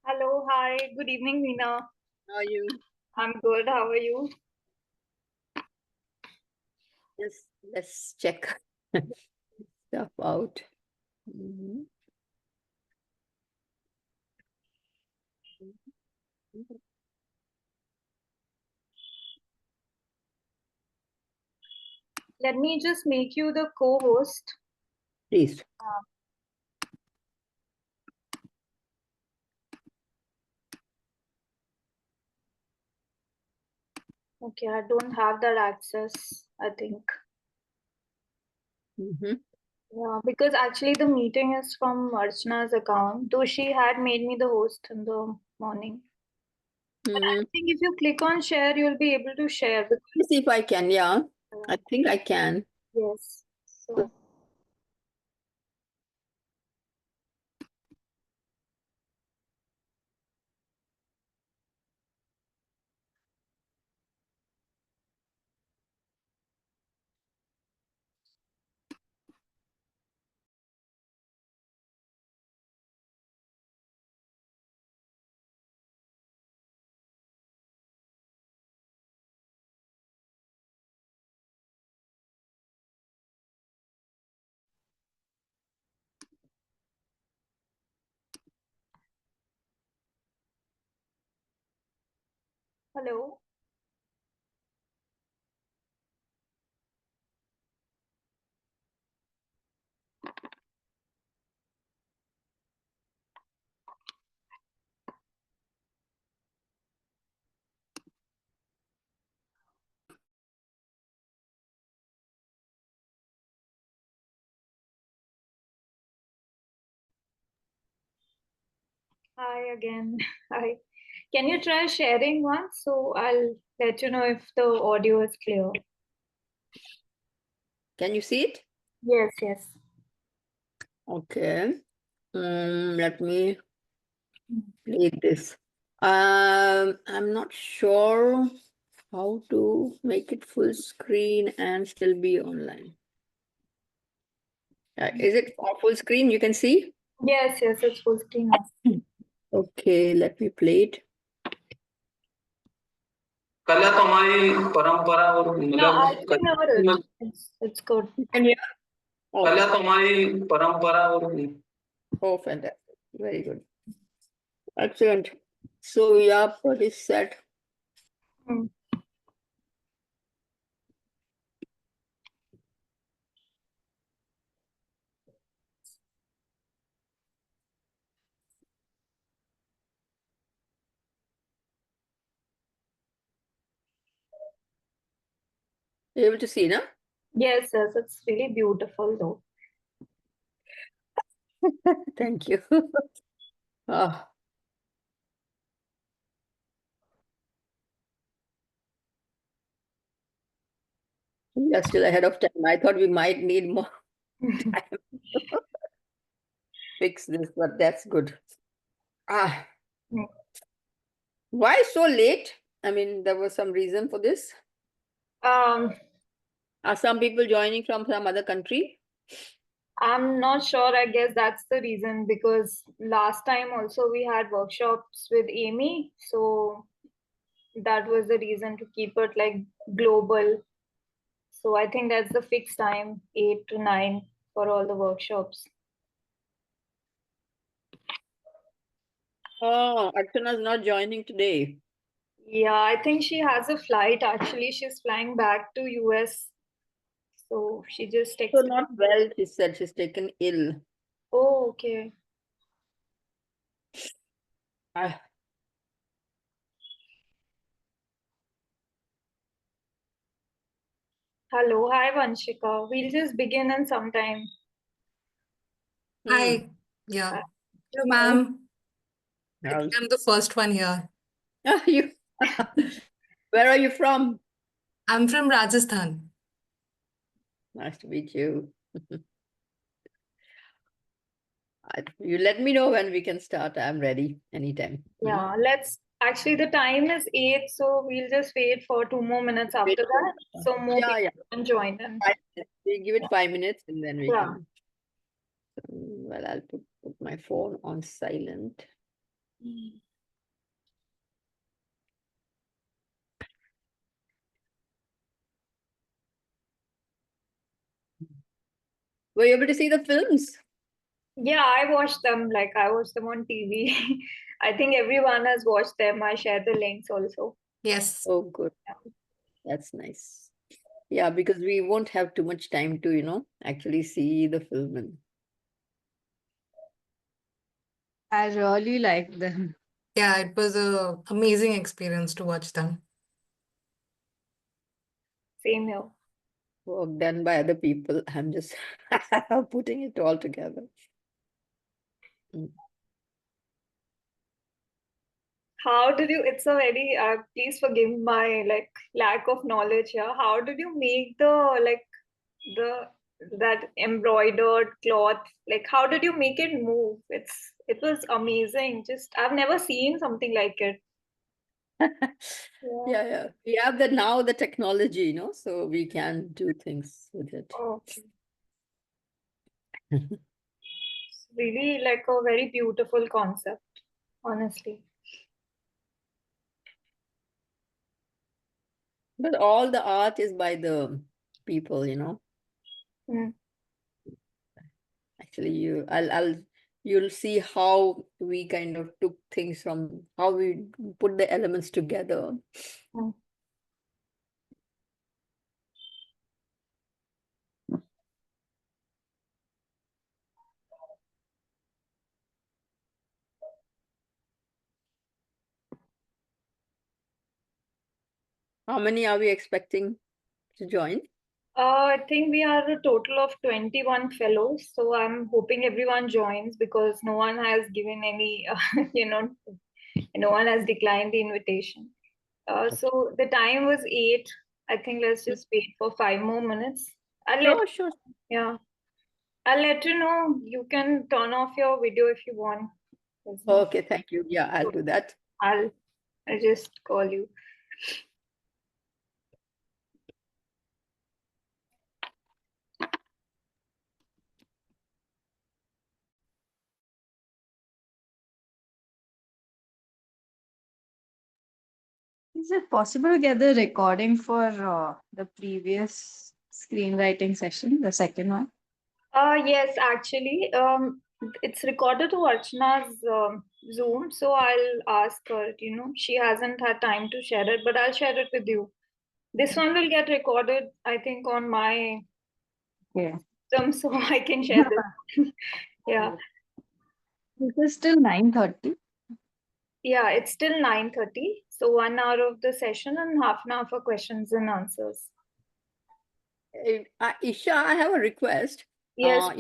Hello, hi, good evening, Meena. How are you? I'm good. How are you? Yes, let's check stuff out. Mhm. Let me just make you the co-host. Please. Okay, I don't have that access, I think. Mhm. Yeah, because actually the meeting is from Archana's account, though she had made me the host in the morning. But I Mm. think if you click on share, you'll be able to share. Let's see if I can. Yeah, I think I can. Yes. So, hello. Hi again. Hi. Can you try sharing once? So I'll let you know if the audio is clear. Can you see it? Yes, yes. Okay. Let me play this. I'm not sure how to make it full screen and still be online. Is it full screen? You can see? Yes, yes, it's full screen now. Okay, let me play it. कला तो हमारी परंपरा और No, I मतलब think never is. It's good. You can hear? Oh, कला तो हमारी परंपरा और oh, fantastic. Very good. Excellent. So, yeah, what is set? Hmm. You're able to see, no? Yes, yes, it's really beautiful though. Thank you. Ah, we are still ahead of time. I thought we might need more time to fix this, but that's good. Ah, Hmm. why so late? I mean, there was some reason for this. Um, Are some people joining from some other country? I'm not sure. I guess that's the reason because last time also we had workshops with Amy, so that was the reason to keep it like global. So I think that's the fixed time, 8 to 9 for all the workshops. Oh, Archana's not joining today. Yeah, I think she has a flight actually. She's flying back to US. So she just So texted. not well, she said she's taken ill. Oh, okay. Ah, Hello, hi Vanshika. We'll just begin in some time. hmm. Hi. Yeah. Uh, Hello, Hello. ma'am. I think I'm the first one here. Ah, you. Where are you from? I'm from Rajasthan. Nice to meet you. You let me know when we can start. I'm ready anytime. Yeah, let's actually the time is 8, so we'll just wait for 2 more minutes Wait after for- that. So more Yeah, people yeah. can join in. 5 minutes. We give it 5 minutes and then we Yeah. can. Well, I'll put my phone on silent. Mm. Were you able to see the films? Yeah, I watched them. Like I watched them on TV. I think everyone has watched them. I share the links also. Yes. Oh, good. That's nice. Yeah, because we won't have too much time to, actually see the film. And I really like them. Yeah, it was a amazing experience to watch them. Same here. work done by other people. I'm just putting it all together. Mm. How did you? It's a very. Please forgive my like lack of knowledge here. How did you make the like the that embroidered cloth? Like how did you make it move? It was amazing. Just I've never seen something like it. Yeah. Yeah, yeah. We have the now the technology, so we can do things with it. Okay. It's really like a very beautiful concept, honestly. But all the art is by the people, Mm. Actually, you'll see how we kind of took things from how we put the elements together. Mm. How many are we expecting to join? I think we are a total of 21 fellows, so I'm hoping everyone joins because no one has given any, no one has declined the invitation. So the time was 8. I think let's just wait for 5 more minutes. Sure, sure. Yeah, I'll let you know. You can turn off your video if you want. There's no- Okay, thank you. Yeah, I'll do that. I'll, I'll just call you. Is it possible to get the recording for the previous screenwriting session, the second one? Yes, actually, it's recorded to Archana's Zoom, so I'll ask her. She hasn't had time to share it, but I'll share it with you. This one will get recorded, I think, on my Yeah. system, so I can share this. Yeah, It is still 9:30. yeah, it's still 9:30, so 1 hour of the session and half an hour for questions and answers. Isha, I have a request. Yes,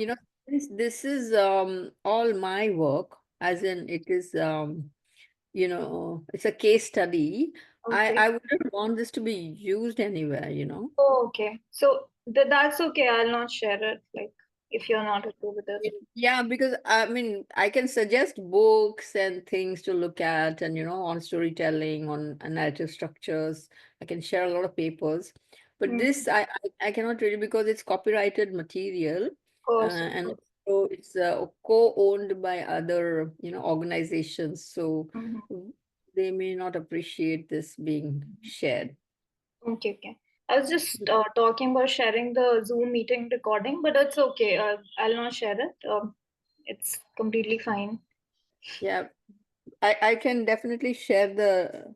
This is all my work, as in it is it's a case study. I okay. I wouldn't want this to be used anywhere. Oh, okay. So that's okay. I'll not share it. Like, if you're not okay with it. Yeah, because I mean, I can suggest books and things to look at, and on storytelling, on narrative structures. I can share a lot of papers, but Mm, this I cannot really because it's copyrighted material, of and course. so it's co-owned by other organizations. So Mhm. they may not appreciate this being shared. Okay, okay. I was just talking about sharing the Zoom meeting recording, but it's okay. I'll not share it. It's completely fine. Yeah, I can definitely share the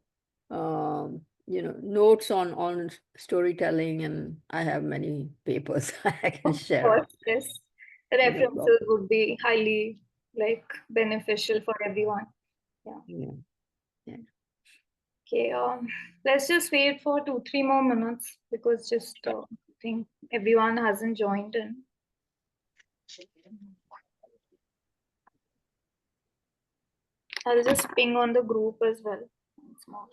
notes on storytelling, and I have many papers I can Of share. course, yes. No problem. References would be highly like beneficial for everyone. Yeah. Yeah, yeah. Okay. Let's just wait for 2, 3 more minutes because just I think everyone hasn't joined in. I'll just ping on the group as well. Once more.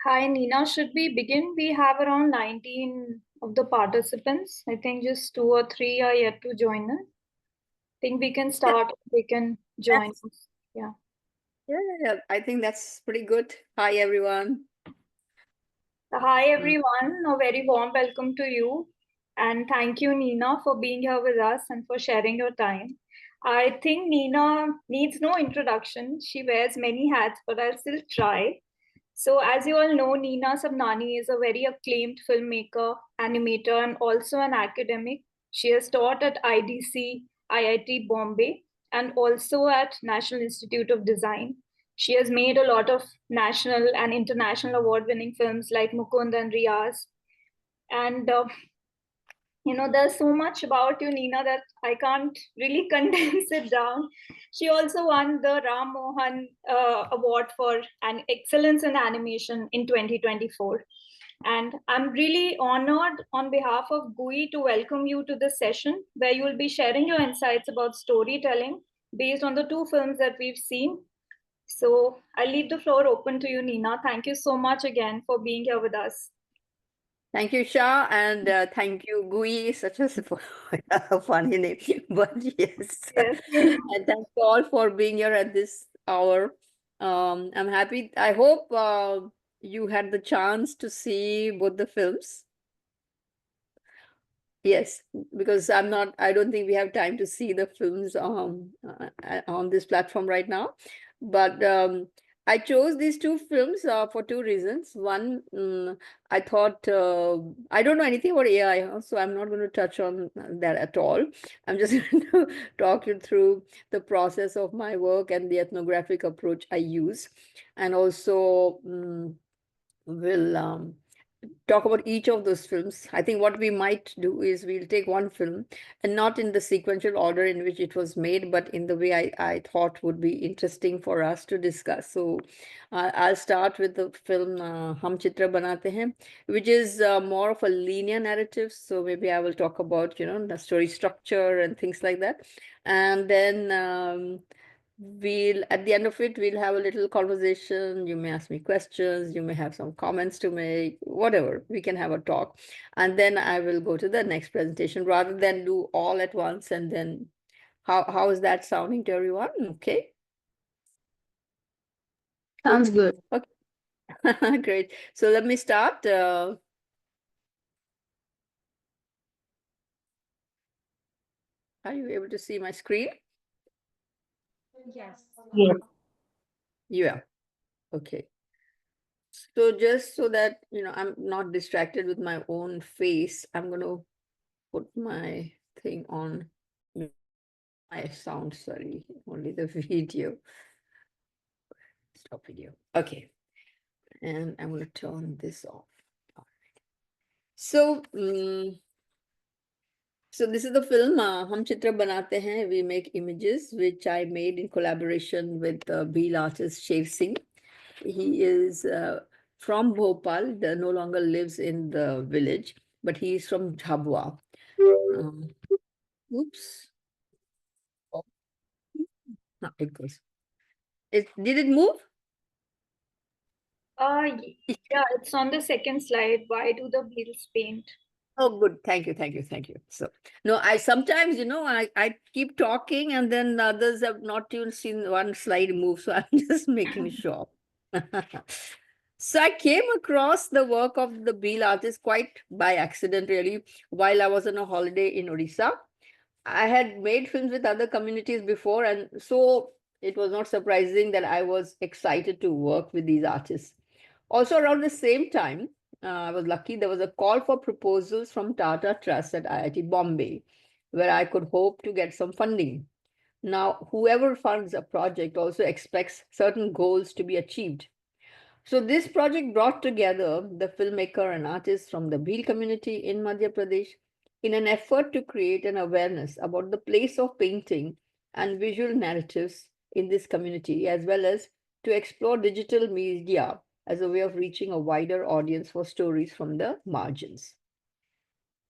Hi, Nina. Should we begin? We have around 19 of the participants. I think just 2 or 3 are yet to join us. I think we can start. We can join Yes. us. Yeah. Yeah, I think that's pretty good. Hi, everyone. Hi, Mm. everyone. A very warm welcome to you. And thank you, Nina, for being here with us and for sharing your time. I think Nina needs no introduction. She wears many hats, but I'll still try. So, as you all know, Nina Sabnani is a very acclaimed filmmaker, animator, and also an academic. She has taught at IDC, IIT Bombay, and also at National Institute of Design. She has made a lot of national and international award-winning films like Mukund and Riaz. And there's so much about you, Nina, that I can't really condense it down. She also won the Ram Mohan Award for an excellence in animation in 2024. And I'm really honored on behalf of GUI to welcome you to this session where you will be sharing your insights about storytelling based on the two films that we've seen. So I'll leave the floor open to you, Nina. Thank you so much again for being here with us. Thank you, Shah, and thank you, Gui. Such a a funny name, but yes. Yes. And thank you all for being here at this hour. I'm happy. I hope you had the chance to see both the films. Yes, because I don't think we have time to see the films on this platform right now. But I chose these two films for two reasons. One, I thought I don't know anything about AI, so I'm not going to touch on that at all. I'm just going to talk you through the process of my work and the ethnographic approach I use, and also will talk about each of those films. I think what we might do is we'll take one film and not in the sequential order in which it was made, but in the way I thought would be interesting for us to discuss. So I'll start with the film Hum Chitra Banate Hain, which is more of a linear narrative. So maybe I will talk about, the story structure and things like that. And then we'll at the end of it we'll have a little conversation. You may ask me questions, you may have some comments to make, whatever, we can have a talk, and then I will go to the next presentation rather than do all at once. And then how is that sounding to everyone? Okay. Sounds good. Okay. Great. So let me start. Are you able to see my screen? Yes. Yeah. Okay. So just so that I'm not distracted with my own face, I'm going to put my thing on my sound, sorry, only the video. Stop video. Okay. And I'm going to turn this off. All right. So, so this is the film Hum Chitra Banate Hain, We Make Images, which I made in collaboration with Bhil artist Shev Singh. He is from Bhopal, no longer lives in the village, but he is from Jhabua. Oops. Oh, no, it goes. Did it move? Yeah, it's on the second slide. Why do the wheels paint? Oh, good. Thank you. Thank you. Thank you. So, no, I sometimes, I keep talking and then others have not even seen one slide move. So I'm just making sure. So I came across the work of the Bhil artist quite by accident, really, while I was on a holiday in Odisha. I had made films with other communities before, and so it was not surprising that I was excited to work with these artists. Also, around the same time, I was lucky there was a call for proposals from Tata Trust at IIT Bombay, where I could hope to get some funding. Now, whoever funds a project also expects certain goals to be achieved. So this project brought together the filmmaker and artists from the Bhil community in Madhya Pradesh in an effort to create an awareness about the place of painting and visual narratives in this community, as well as to explore digital media as a way of reaching a wider audience for stories from the margins.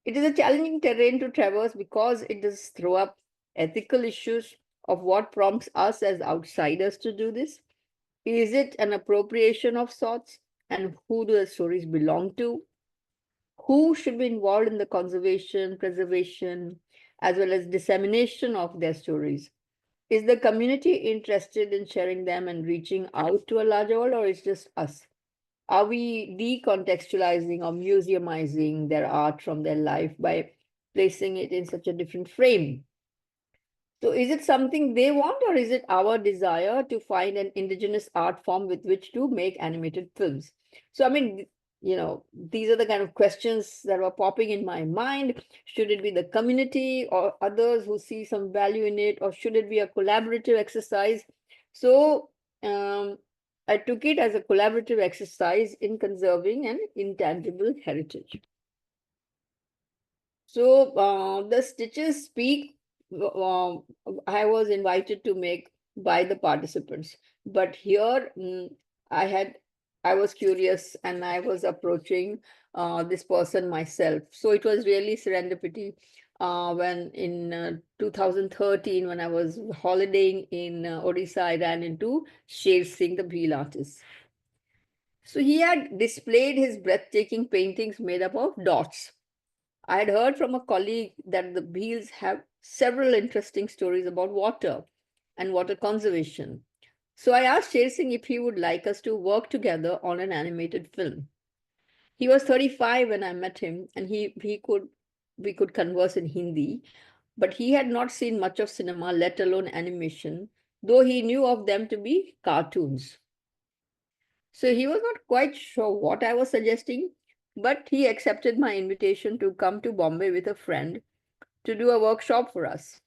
It is a challenging terrain to traverse because it does throw up ethical issues of what prompts us as outsiders to do this. Is it an appropriation of sorts, and who do the stories belong to? Who should be involved in the conservation, preservation, as well as dissemination of their stories? Is the community interested in sharing them and reaching out to a larger world, or is just us? Are we decontextualizing or museumizing their art from their life by placing it in such a different frame? So, is it something they want, or is it our desire to find an indigenous art form with which to make animated films? So, I mean, these are the kind of questions that were popping in my mind. Should it be the community or others who see some value in it, or should it be a collaborative exercise? So, I took it as a collaborative exercise in conserving an intangible heritage. So the stitches speak, I was invited to make by the participants, but here I was curious and I was approaching this person myself. So it was really serendipity when in 2013, when I was holidaying in Odisha, I ran into Sher Singh, the Bhil artist. So he had displayed his breathtaking paintings made up of dots. I had heard from a colleague that the Beals have several interesting stories about water and water conservation. So I asked Sher Singh if he would like us to work together on an animated film. He was 35 when I met him, and he could we could converse in Hindi, but he had not seen much of cinema, let alone animation, though he knew of them to be cartoons. So he was not quite sure what I was suggesting, but he accepted my invitation to come to Bombay with a friend to do a workshop for us.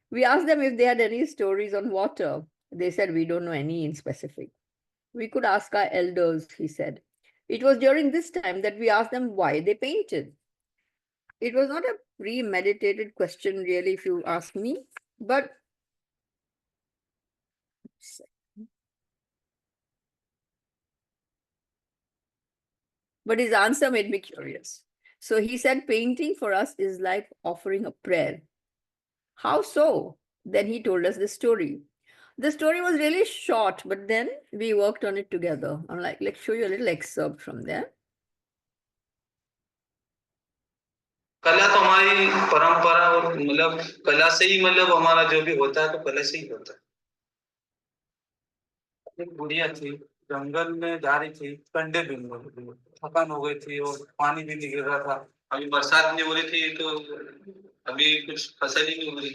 We asked them if they had any stories on water. They said, we don't know any in specific. We could ask our elders, he said. It was during this time that we asked them why they painted. It was not a premeditated question, really, if you ask me, but his answer made me curious. So he said, painting for us is like offering a prayer. How so? Then he told us the story. The story was really short, but then we worked on it together. I'm like, let's show you a little excerpt from there. कला तो हमारी परंपरा और मतलब कला से ही मतलब हमारा जो भी होता है तो कला से ही होता है। एक बुढ़िया थी, जंगल में जा रही थी, कंडे बिन हो रही थी, थकान हो गई थी और पानी भी नहीं गिर रहा था। अभी बरसात नहीं हो रही थी तो अभी कुछ फसल ही नहीं हो रही।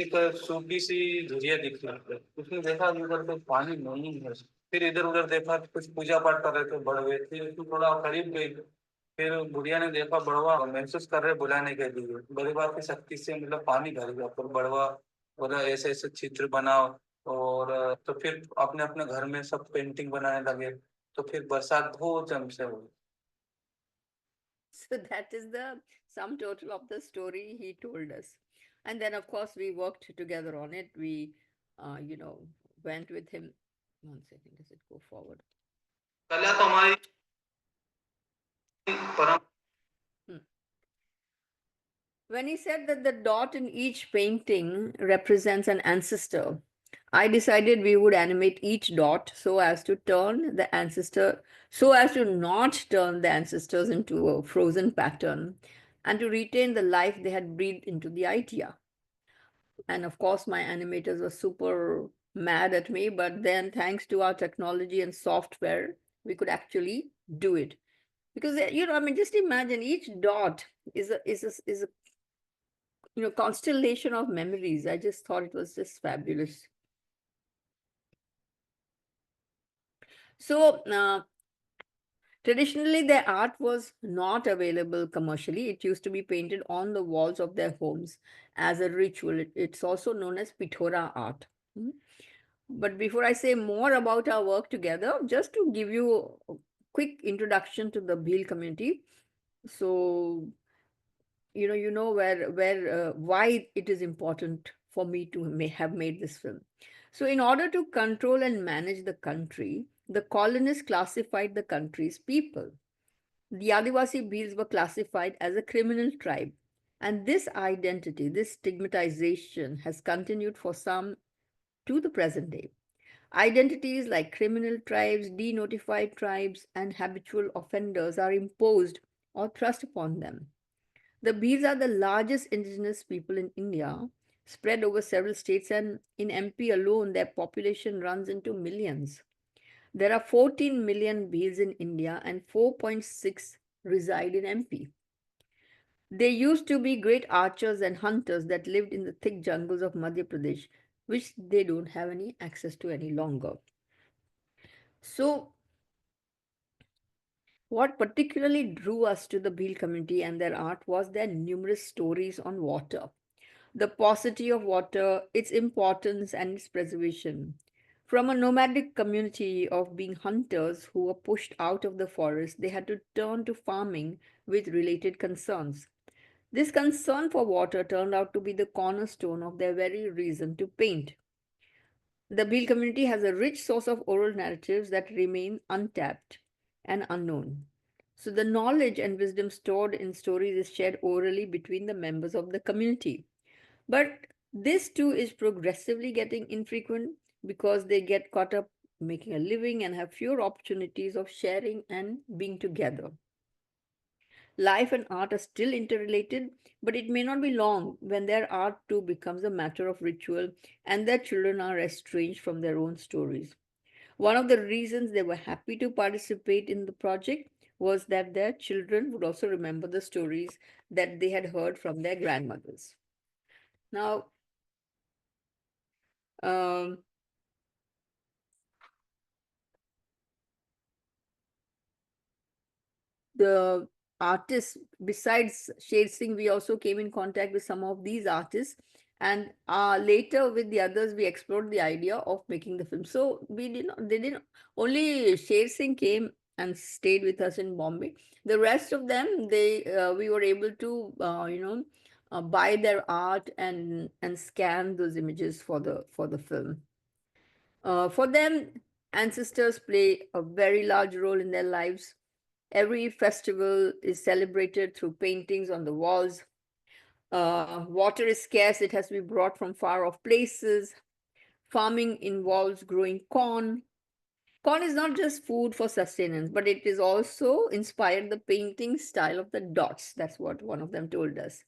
एक सूखी सी धुरिया दिख रही, उसने देखा उधर तो पानी नहीं है। फिर इधर उधर देखा, कुछ पूजा पाठ कर रहे थे बड़वे, फिर उसको थोड़ा करीब गई। फिर बुढ़िया ने देखा बड़वा महसूस कर रहे बुलाने के लिए, बड़वा की शक्ति से मतलब पानी भर गया। फिर बड़वा बोला ऐसे ऐसे चित्र बनाओ, और तो फिर अपने अपने घर में सब पेंटिंग बनाने लगे। तो फिर बरसात बहुत जम से हुई। So that is the sum total of the story he told us. And then, of course, we worked together on it. We, went with him. One second, does it go forward? कला तो हमारी परंपरा। When he said that the dot in each painting represents an ancestor, I decided we would animate each dot so as to not turn the ancestors into a frozen pattern and to retain the life they had breathed into the idea. And of course, my animators were super mad at me, but then thanks to our technology and software, we could actually do it. Because, I mean, just imagine each dot is a constellation of memories. I just thought it was just fabulous. So traditionally, their art was not available commercially. It used to be painted on the walls of their homes as a ritual. It's also known as Pithora art. But before I say more about our work together, just to give you a quick introduction to the Bhil community. So where why it is important for me to have made this film. So in order to control and manage the country, the colonists classified the country's people. The Adivasi Bhils were classified as a criminal tribe, and this identity, this stigmatization has continued for some to the present day. Identities like criminal tribes, denotified tribes, and habitual offenders are imposed or thrust upon them. The Bees are the largest indigenous people in India, spread over several states, and in MP alone, their population runs into millions. There are 14 million Bees in India, and 4.6 reside in MP. They used to be great archers and hunters that lived in the thick jungles of Madhya Pradesh, which they don't have any access to any longer. So, what particularly drew us to the Bhil community and their art was their numerous stories on water, the paucity of water, its importance, and its preservation. From a nomadic community of being hunters who were pushed out of the forest, they had to turn to farming with related concerns. This concern for water turned out to be the cornerstone of their very reason to paint. The Bhil community has a rich source of oral narratives that remain untapped and unknown. So, the knowledge and wisdom stored in stories is shared orally between the members of the community. But this too is progressively getting infrequent because they get caught up making a living and have fewer opportunities of sharing and being together. Life and art are still interrelated, but it may not be long when their art too becomes a matter of ritual and their children are estranged from their own stories. One of the reasons they were happy to participate in the project was that their children would also remember the stories that they had heard from their grandmothers. Now, um, the artists, besides Sher Singh, we also came in contact with some of these artists. And later with the others, we explored the idea of making the film. So they didn't, only Sher Singh came and stayed with us in Bombay. The rest of them, we were able to, buy their art and scan those images for the film. For them, ancestors play a very large role in their lives. Every festival is celebrated through paintings on the walls. Water is scarce, it has to be brought from far off places. Farming involves growing corn. Corn is not just food for sustenance, but it is also inspired the painting style of the dots. That's what one of them told us.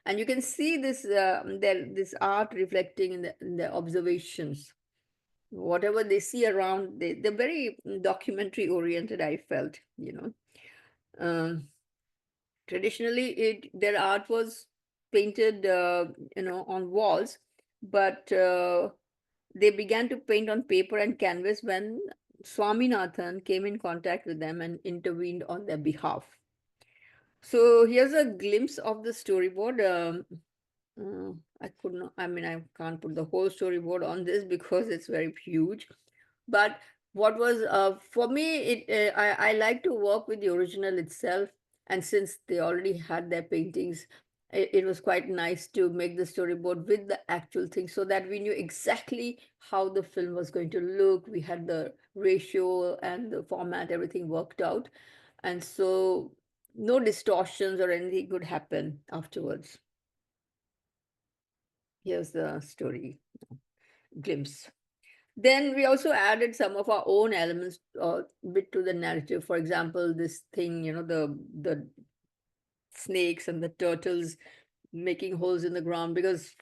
And you can see this art reflecting in the observations. Whatever they see around, they're very documentary oriented, I felt, you know. Um, Traditionally, their art was painted, on walls, but they began to paint on paper and canvas when Swaminathan came in contact with them and intervened on their behalf. So here's a glimpse of the storyboard. I could not, I mean, I can't put the whole storyboard on this because it's very huge. But what was for me, I like to work with the original itself, and since they already had their paintings, it was quite nice to make the storyboard with the actual thing so that we knew exactly how the film was going to look. We had the ratio and the format, everything worked out, and so no distortions or anything could happen afterwards. Here's the story glimpse. Then we also added some of our own elements bit to the narrative. For example, this thing, the snakes and the turtles making holes in the ground, because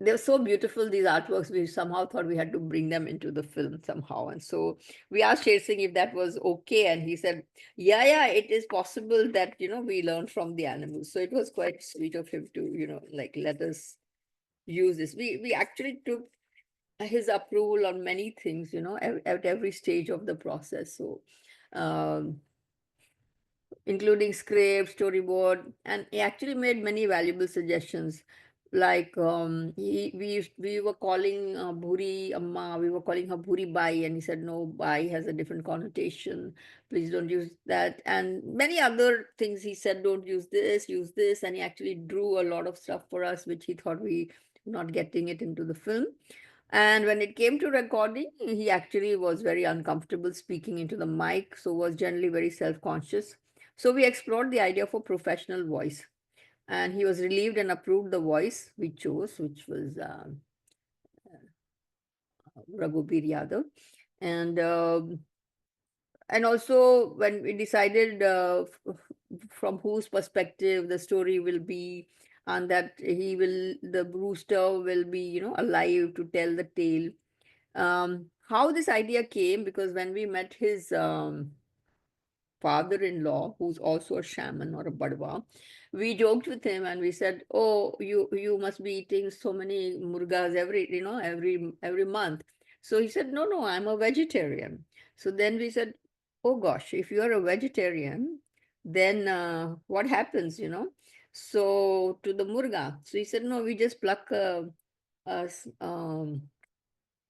they're so beautiful, these artworks. We somehow thought we had to bring them into the film somehow. And so we asked Sher Singh if that was okay. And he said, yeah, it is possible that, we learn from the animals. So it was quite sweet of him to, like let us use this. We actually took his approval on many things, at every stage of the process. So, um, including script, storyboard, and he actually made many valuable suggestions. Like we were calling Bhuri Amma, we were calling her Bhuri Bai, and he said no, Bai has a different connotation. Please don't use that, and many other things. He said don't use this, and he actually drew a lot of stuff for us, which he thought we not getting it into the film. And when it came to recording, he actually was very uncomfortable speaking into the mic, so was generally very self-conscious. So we explored the idea of a professional voice, and he was relieved and approved the voice we chose, which was Raghubir Yadav. And also when we decided from whose perspective the story will be, and that the rooster will be, alive to tell the tale. How this idea came, because when we met his father-in-law, who's also a shaman or a badwa, we joked with him and we said, "Oh, you must be eating so many murgas every month." So he said, "No, no, I'm a vegetarian." So then we said, "Oh gosh, if you are a vegetarian, then what happens, So to the murga." So he said, "No, we just pluck a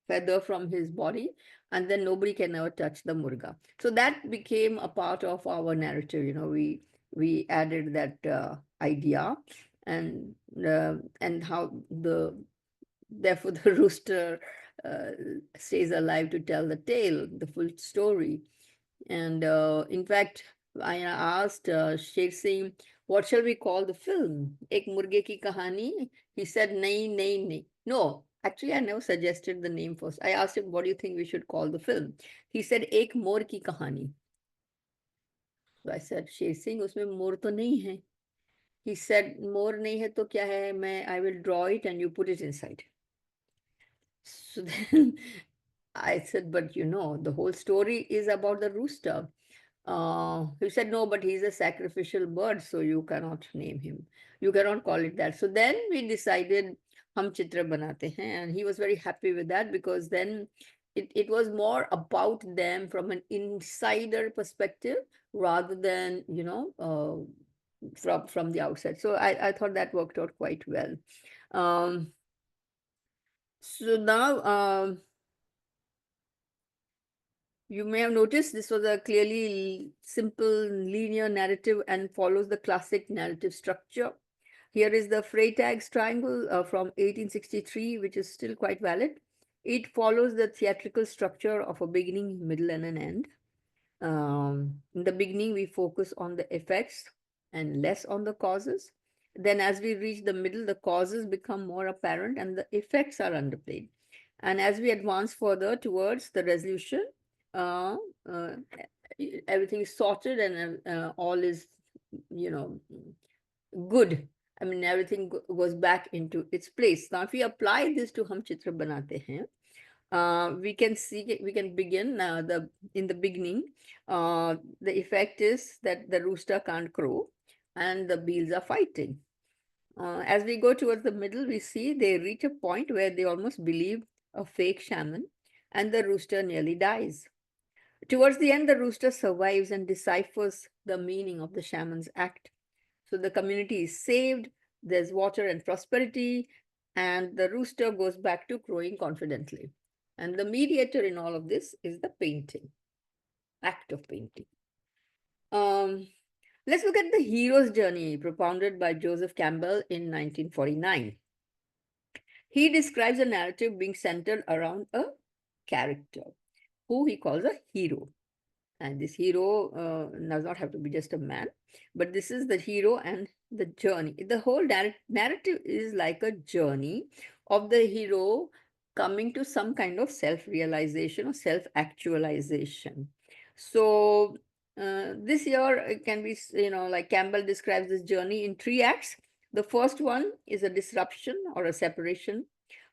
feather from his body, and then nobody can ever touch the murga." So that became a part of our narrative. We added that idea, and how therefore the rooster uh, stays alive to tell the tale, the full story. And in fact, I asked Sher Singh, what shall we call the film? Ek Murge Ki Kahani? He said, nahi, nahi, nahi. No, actually, I never suggested the name first. I asked him, what do you think we should call the film? He said, Ek Mor Ki Kahani. So I said, Sher Singh, usme mor to nahi hai. He said, mor nahi hai to kya hai? I will draw it and you put it inside. So then I said, but the whole story is about the rooster. He said, no, but he's a sacrificial bird, so you cannot name him. You cannot call it that. So then we decided, Hum Chitra Banate Hain, and he was very happy with that, because then it was more about them from an insider perspective rather than, from the outside. So I thought that worked out quite well. Um, so now, you may have noticed this was a clearly simple linear narrative and follows the classic narrative structure. Here is the Freytag's triangle from 1863, which is still quite valid. It follows the theatrical structure of a beginning, middle, and an end. In the beginning, we focus on the effects and less on the causes. Then, as we reach the middle, the causes become more apparent and the effects are underplayed. And as we advance further towards the resolution, uh, uh, everything is sorted and all is, good. I mean, everything goes back into its place. Now, if we apply this to Hum Chitra Banate Hain, we can begin in the beginning. The effect is that the rooster can't crow and the bees are fighting. As we go towards the middle, we see they reach a point where they almost believe a fake shaman, and the rooster nearly dies. Towards the end, the rooster survives and deciphers the meaning of the shaman's act. So the community is saved, there's water and prosperity, and the rooster goes back to crowing confidently. And the mediator in all of this is the painting, act of painting. Let's look at the hero's journey propounded by Joseph Campbell in 1949. He describes a narrative being centered around a character who he calls a hero. And this hero does not have to be just a man, but this is the hero and the journey. The whole narrative is like a journey of the hero coming to some kind of self-realization or self-actualization. So this year it can be, like Campbell describes this journey in 3 acts. The first one is a disruption or a separation.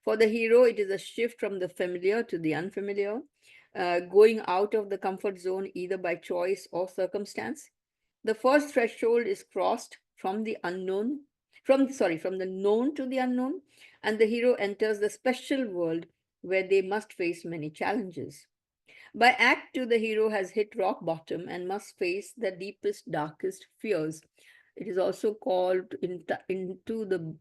For the hero, it is a shift from the familiar to the unfamiliar, going out of the comfort zone either by choice or circumstance. The first threshold is crossed from the unknown, from the known to the unknown, and the hero enters the special world where they must face many challenges. By Act 2, the hero has hit rock bottom and must face the deepest, darkest fears. It is also called into the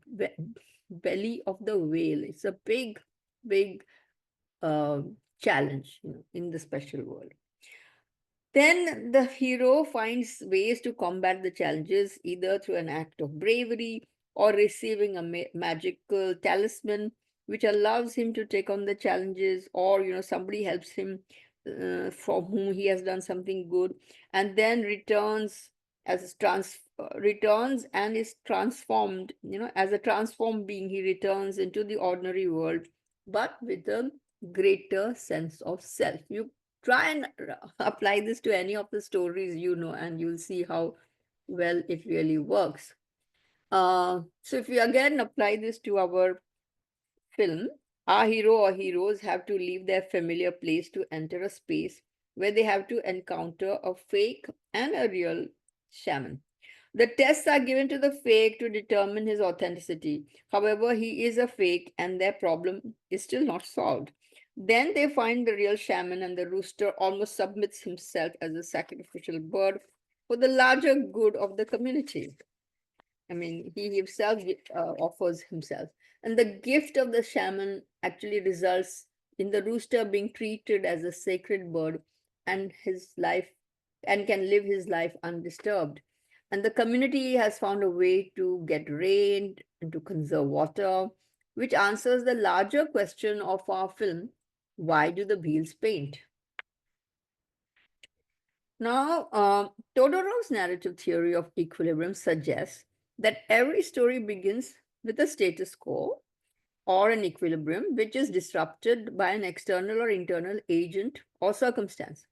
belly of the whale. It's a big, big uh, challenge, in the special world. Then the hero finds ways to combat the challenges either through an act of bravery or receiving a magical talisman which allows him to take on the challenges, or somebody helps him for whom he has done something good, and then returns and is transformed, as a transformed being. He returns into the ordinary world but with a greater sense of self. You try and apply this to any of the stories you know, and you'll see how well it really works. So if we again apply this to our film, our hero or heroes have to leave their familiar place to enter a space where they have to encounter a fake and a real shaman. The tests are given to the fake to determine his authenticity. However, he is a fake and their problem is still not solved. Then they find the real shaman, and the rooster almost submits himself as a sacrificial bird for the larger good of the community. I mean, he himself offers himself. And the gift of the shaman actually results in the rooster being treated as a sacred bird and his life and can live his life undisturbed. And the community has found a way to get rain and to conserve water, which answers the larger question of our film, why do the bees paint? Now, Todorow's narrative theory of equilibrium suggests that every story begins with a status quo or an equilibrium which is disrupted by an external or internal agent or circumstance,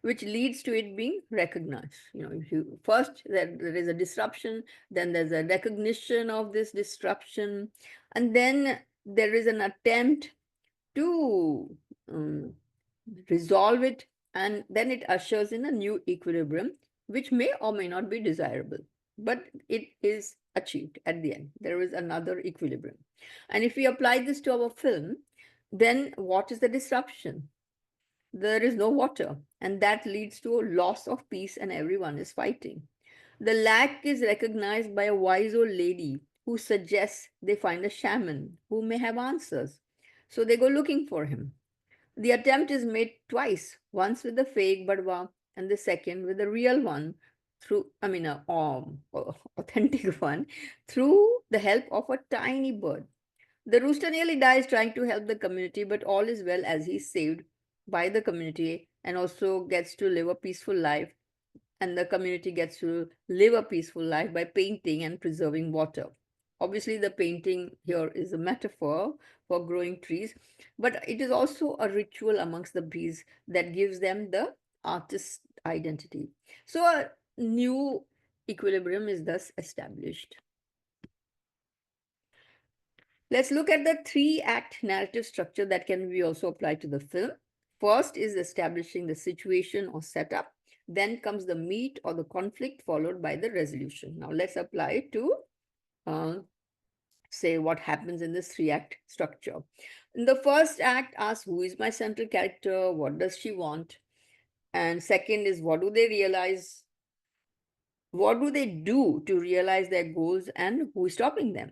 which leads to it being recognized. You know, first there is a disruption, then there's a recognition of this disruption, and then there is an attempt to resolve it, and then it ushers in a new equilibrium, which may or may not be desirable, but it is achieved at the end. There is another equilibrium. And if we apply this to our film, then what is the disruption? There is no water, and that leads to a loss of peace, and everyone is fighting. The lack is recognized by a wise old lady who suggests they find a shaman who may have answers. So they go looking for him. The attempt is made twice, once with the fake Badwa and the second with the real one authentic one, through the help of a tiny bird. The rooster nearly dies trying to help the community, but all is well as he's saved by the community and also gets to live a peaceful life, and the community gets to live a peaceful life by painting and preserving water. Obviously, the painting here is a metaphor for growing trees, but it is also a ritual amongst the bees that gives them the artist identity. So, a new equilibrium is thus established. Let's look at the three-act narrative structure that can be also applied to the film. First is establishing the situation or setup. Then comes the meat or the conflict, followed by the resolution. Now let's apply it to say what happens in this three-act structure. In the first act, ask who is my central character, what does she want? And second is what do they realize? What do they do to realize their goals, and who is stopping them?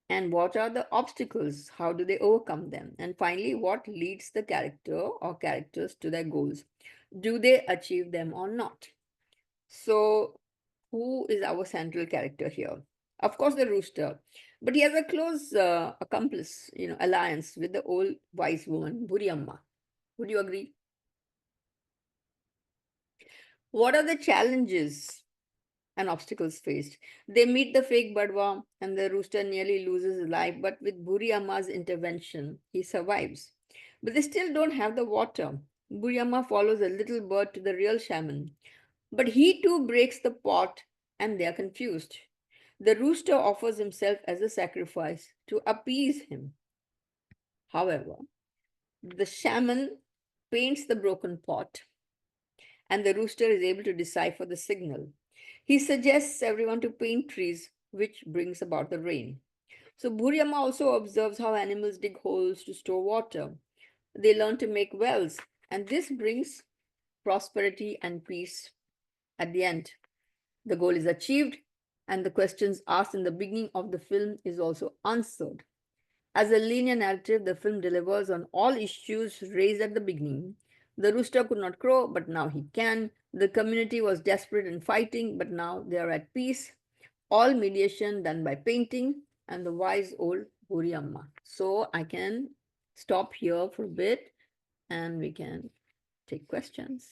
And what are the obstacles? How do they overcome them? And finally, what leads the character or characters to their goals? Do they achieve them or not? So, who is our central character here? Of course, the rooster, but he has a close accomplice, alliance with the old wise woman, Buriamma. Would you agree? What are the challenges and obstacles faced? They meet the fake Badwa, and the rooster nearly loses his life, but with Buri Amma's intervention, he survives. But they still don't have the water. Buri Amma follows a little bird to the real shaman, but he too breaks the pot, and they are confused. The rooster offers himself as a sacrifice to appease him. However, the shaman paints the broken pot, and the rooster is able to decipher the signal. He suggests everyone to paint trees, which brings about the rain. So Buryama also observes how animals dig holes to store water. They learn to make wells, and this brings prosperity and peace at the end. The goal is achieved, and the questions asked in the beginning of the film is also answered. As a linear narrative, the film delivers on all issues raised at the beginning. The rooster could not crow, but now he can. The community was desperate and fighting, but now they are at peace. All mediation done by painting and the wise old Buriamma. So I can stop here for a bit and we can take questions.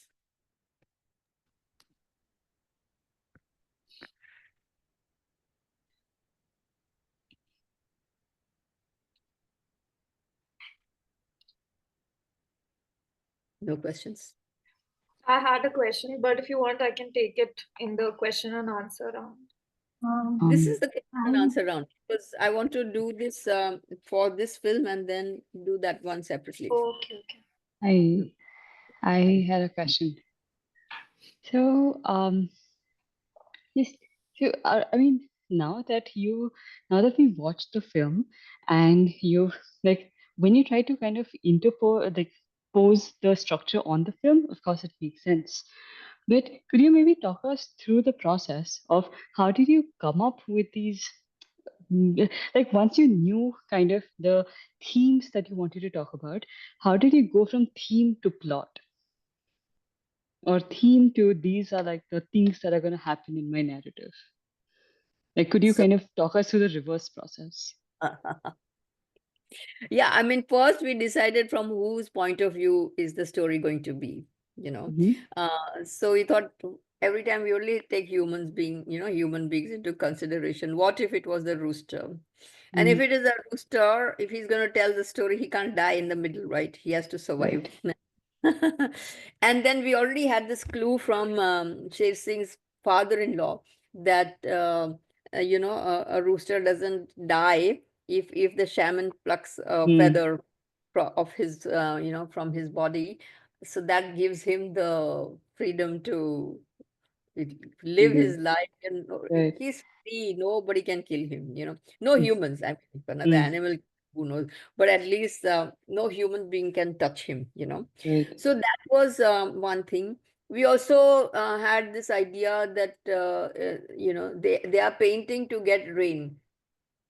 No questions. I had a question, but if you want, I can take it in the question and answer round. This is the question and I answer round because I want to do this for this film and then do that one separately. Okay, okay. I had a question. So, yes, so I mean, now that we watched the film, and you like when you try to kind of pose the structure on the film, of course, it makes sense. But could you maybe talk us through the process of how did you come up with these? Like once you knew kind of the themes that you wanted to talk about, how did you go from theme to plot? Or theme to these are like the things that are going to happen in my narrative. Like, could you So, kind of talk us through the reverse process? yeah, I mean, first we decided from whose point of view is the story going to be, you know. Mm-hmm. So we thought every time we only take humans being, human beings into consideration. What if it was the rooster? And if Mm, it is a rooster, if he's going to tell the story, he can't die in the middle, right? He has to survive. right. And then we already had this clue from Sher Singh's father-in-law that a rooster doesn't die if the shaman plucks a Mm, feather of his from his body, so that gives him the freedom to live okay. his life, and Right. he's free. Nobody can kill him, no Mm, humans. I mean, if another mm, animal, who knows, but at least no human being can touch him, right. so that was one thing. We also had this idea that they are painting to get rain,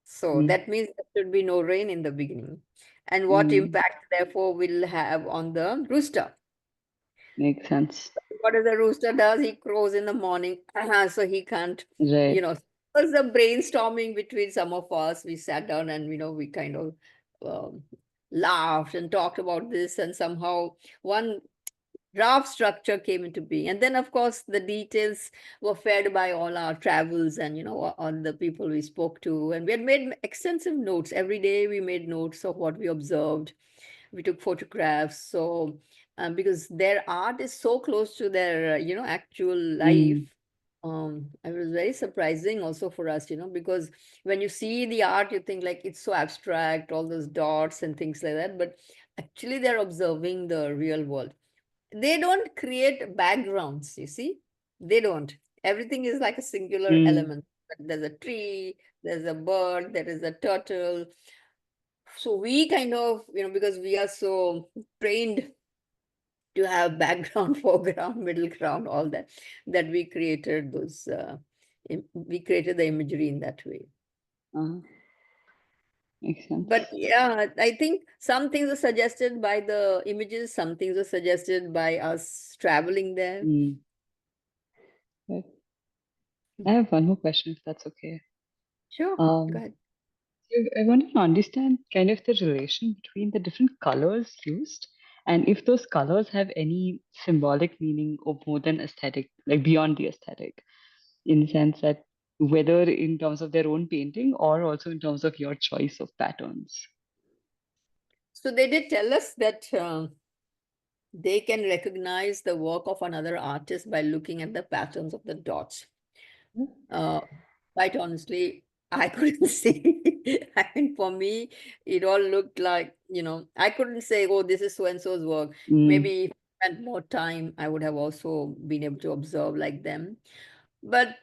so Mm, that means there should be no rain in the beginning, and what mm, impact therefore will have on the rooster. makes sense. What does the rooster does? He crows in the morning, so he can't, you Right. know. It was a brainstorming between some of us. We sat down and we kind of um, laughed and talked about this, and somehow one rough structure came into being. And then, of course, the details were fed by all our travels and on the people we spoke to, and we had made extensive notes. Every day we made notes of what we observed. We took photographs. So because their art is so close to their actual Mm, life, it was very surprising also for us, because when you see the art you think like it's so abstract, all those dots and things like that, but actually they're observing the real world. They don't create backgrounds, you see. They don't. Everything is like a singular mm, element. There's a tree, there's a bird, there is a turtle. So we kind of, because we are so trained to have background, foreground, middle ground, all that, that we created those, we created the imagery in that way. uh, makes sense. But yeah, I think some things are suggested by the images, some things are suggested by us traveling there. Mm, right. I have one more question, if that's okay. Sure, go Um, ahead. I wanted to understand kind of the relation between the different colors used and if those colors have any symbolic meaning or more than aesthetic, like beyond the aesthetic, in the sense that whether in terms of their own painting or also in terms of your choice of patterns. So they did tell us that they can recognize the work of another artist by looking at the patterns of the dots. Uh, quite honestly, I couldn't see. I mean, for me, it all looked like, I couldn't say, oh, this is so and so's work. Mm, Maybe if I spent more time, I would have also been able to observe like them. But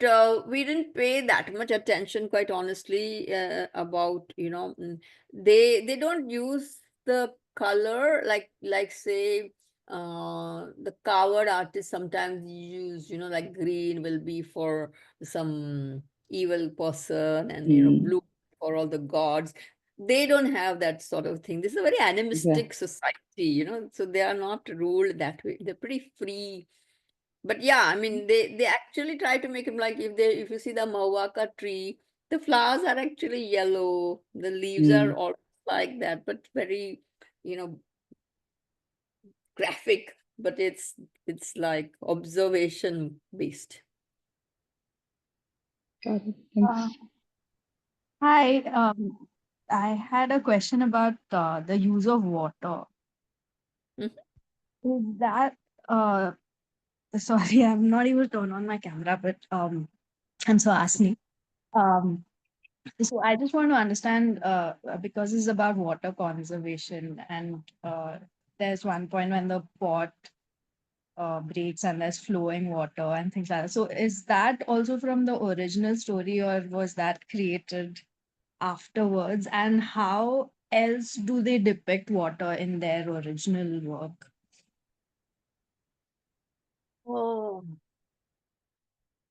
we didn't pay that much attention, quite honestly, about, they don't use the color like say the coward artists sometimes use, like green will be for some evil person, and mm, blue for all the gods. They don't have that sort of thing. This is a very yeah. animistic society, so they are not ruled that way. They're pretty free. But yeah, I mean, they actually try to make him like, if you see the mawaka tree, the flowers are actually yellow, the leaves are Mm, all like that, but very, you know graphic, but it's like observation based. got it. Uh, Thanks. Hi, I had a question about the use of water. Mhm. Is that sorry, I'm not able to turn on my camera, but I'm so asking. Um, so I just want to understand because it's about water conservation, and there's one point when the pot breaks and there's flowing water and things like that. So is that also from the original story, or was that created afterwards? And how else do they depict water in their original work? Oh,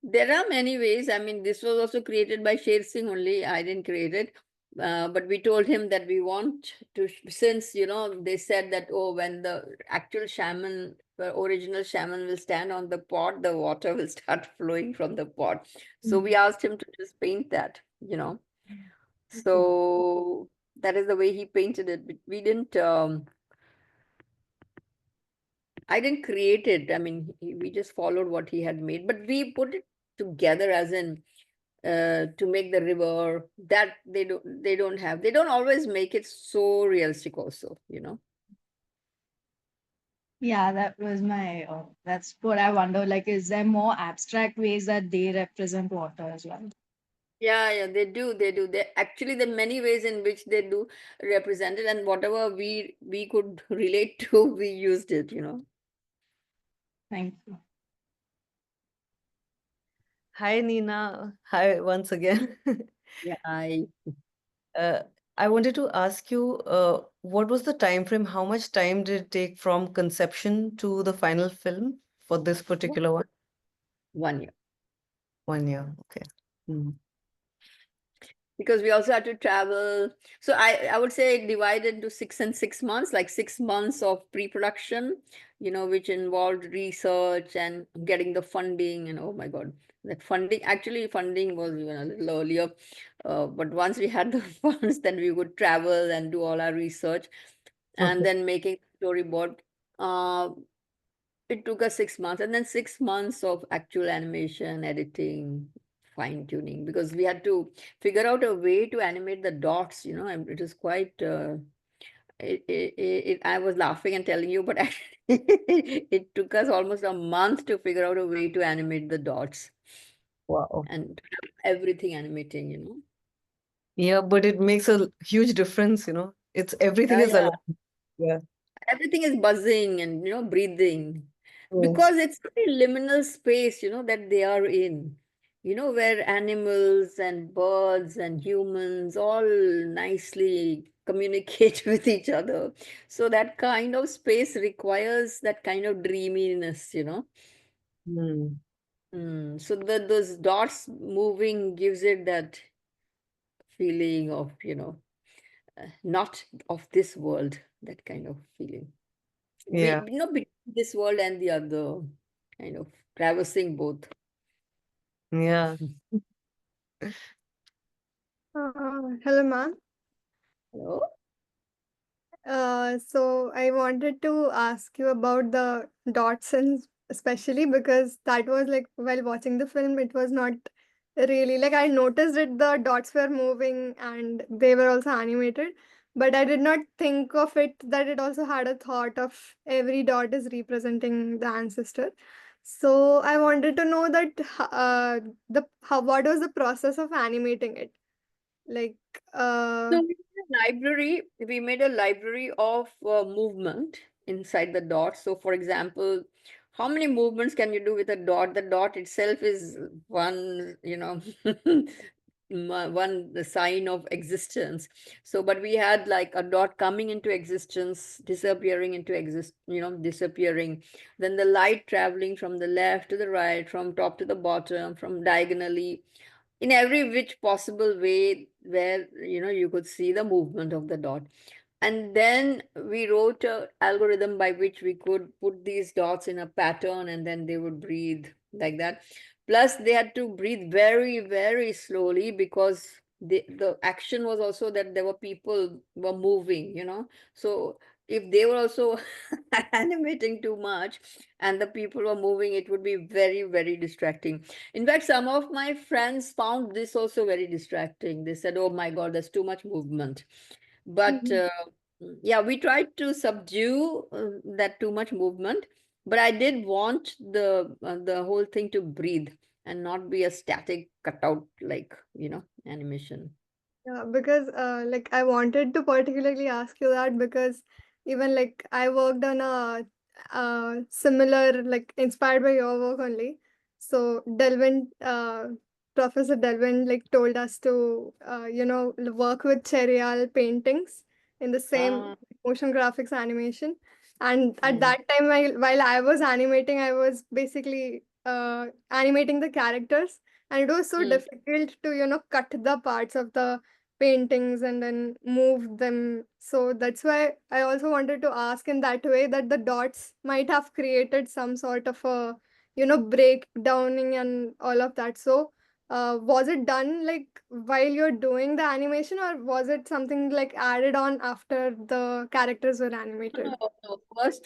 there are many ways. I mean, this was also created by Sher Singh only. I didn't create it. But we told him that we want to, since, they said that, oh, when the actual shaman, the original shaman will stand on the pot, the water will start flowing from the pot. So we asked him to just paint that. So that is the way he painted it. We didn't, I didn't create it. I mean, we just followed what he had made, but we put it together as in to make the river that they don't always make it so realistic also. Yeah, that was my, that's what I wonder. Like, is there more abstract ways that they represent water as well? Yeah, they do. There are many ways in which they do represent it, and whatever we could relate to, we used it. Thank you. Hi, Nina. Hi, once again. Yeah, I Uh, I wanted to ask you, what was the time frame? How much time did it take from conception to the final film for this particular one? 1 year. 1 year. Okay. Mm. Because we also had to travel. So I would say divide into 6 and 6 months, like 6 months of pre-production, which involved research and getting the funding. And oh my God, that funding was even a little earlier. But once we had the funds, then we would travel and do all our research and Okay. then making storyboard. Uh, it took us 6 months, and then 6 months of actual animation, editing, fine tuning, because we had to figure out a way to animate the dots, and it is quite. I was laughing and telling you, but actually, it took us almost a month to figure out a way to animate the dots Wow. and everything animating. Yeah, but it makes a huge difference, you know. It's everything Yeah, is alive. yeah. Yeah. Everything is buzzing and breathing, Yes. because it's a liminal space that they are in where animals and birds and humans all nicely communicate with each other. So that kind of space requires that kind of dreaminess. Hmm. So those dots moving gives it that feeling of not of this world, that kind of feeling. Yeah. Between this world and the other, kind of traversing both. Yeah. Hello, ma'am. Hello? So I wanted to ask you about the dots, and especially because that was like while watching the film, it was not really like I noticed it, the dots were moving and they were also animated, but I did not think of it that it also had a thought of every dot is representing the ancestor. So I wanted to know that the how what was the process of animating it? Like, So we made a library of movement inside the dot. So for example, how many movements can you do with a dot? The dot itself is one, one the sign of existence. So, but we had like a dot coming into existence, disappearing into disappearing. Then the light traveling from the left to the right, from top to the bottom, from diagonally, in every which possible way where you could see the movement of the dot. And then we wrote a algorithm by which we could put these dots in a pattern, and then they would breathe like that. Plus they had to breathe very, very slowly, because the action was also that there were people were moving. So if they were also animating too much and the people were moving, it would be very, very distracting. In fact, some of my friends found this also very distracting. They said, oh my God, there's too much movement. But mhm. Yeah, we tried to subdue that too much movement, but I did want the whole thing to breathe and not be a static cutout like, animation. Yeah, because like I wanted to particularly ask you that because even like I worked on a similar like inspired by your work only. So Delvin, Professor Delvin like told us to work with Chereal paintings in the same Ah, motion graphics animation. And at mm, that time while I was animating, I was basically animating the characters, and it was so mm. difficult to cut the parts of the paintings and then move them. So that's why I also wanted to ask in that way that the dots might have created some sort of a, breakdowning and all of that. So, was it done like while you're doing the animation, or was it something like added on after the characters were animated? No, no.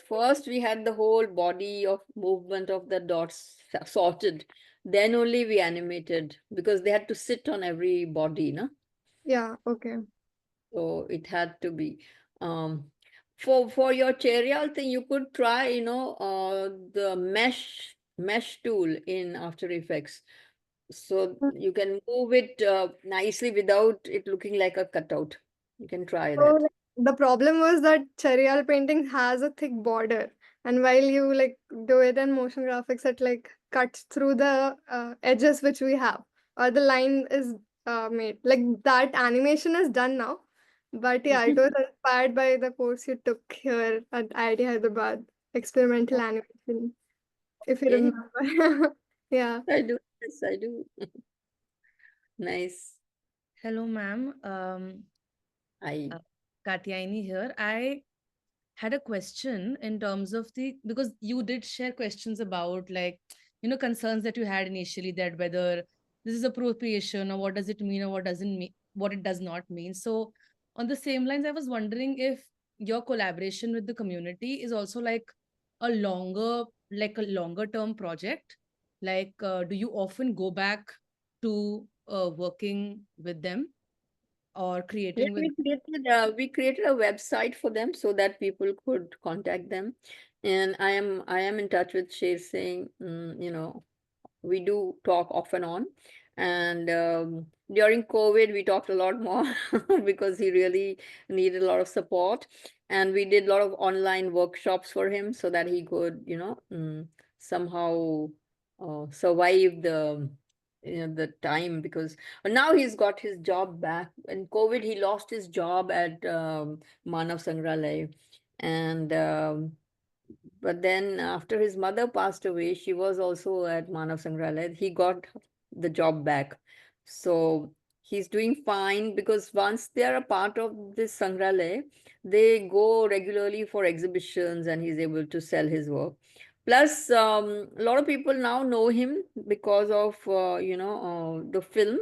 First we had the whole body of movement of the dots sorted. Then only we animated because they had to sit on every body, no? Yeah, okay. So it had to be. Um, for your Cheryl thing, you could try, the mesh tool in After Effects. So you can move it nicely without it looking like a cutout. You can try So that. like, the problem was that Charial painting has a thick border, and while you like do it in motion graphics, it like cuts through the edges which we have, or the line is made. Like that animation is done now, but yeah, it was inspired by the course you took here at IIT Hyderabad, experimental animation, if you Okay, remember. Yeah. I do. Yes, I do. Nice. Hello, ma'am. I Uh, Katyayani here. I had a question in terms of the because you did share questions about like concerns that you had initially, that whether this is appropriation or what does it mean or what doesn't mean, what it does not mean. So on the same lines, I was wondering if your collaboration with the community is also like a longer term project. Like, do you often go back to working with them or Yeah, creating with? we created a website for them so that people could contact them, and I am in touch with Sher Singh. We do talk off and on, and during COVID we talked a lot more because he really needed a lot of support, and we did a lot of online workshops for him so that he could somehow survive the time, because now he's got his job back. In COVID he lost his job at Manav Sangrahalaya, and but then after his mother passed away, she was also at Manav Sangrahalaya. He got the job back. So he's doing fine because once they are a part of this Sangrahalaya, they go regularly for exhibitions and he's able to sell his work. Plus, a lot of people now know him because of the film,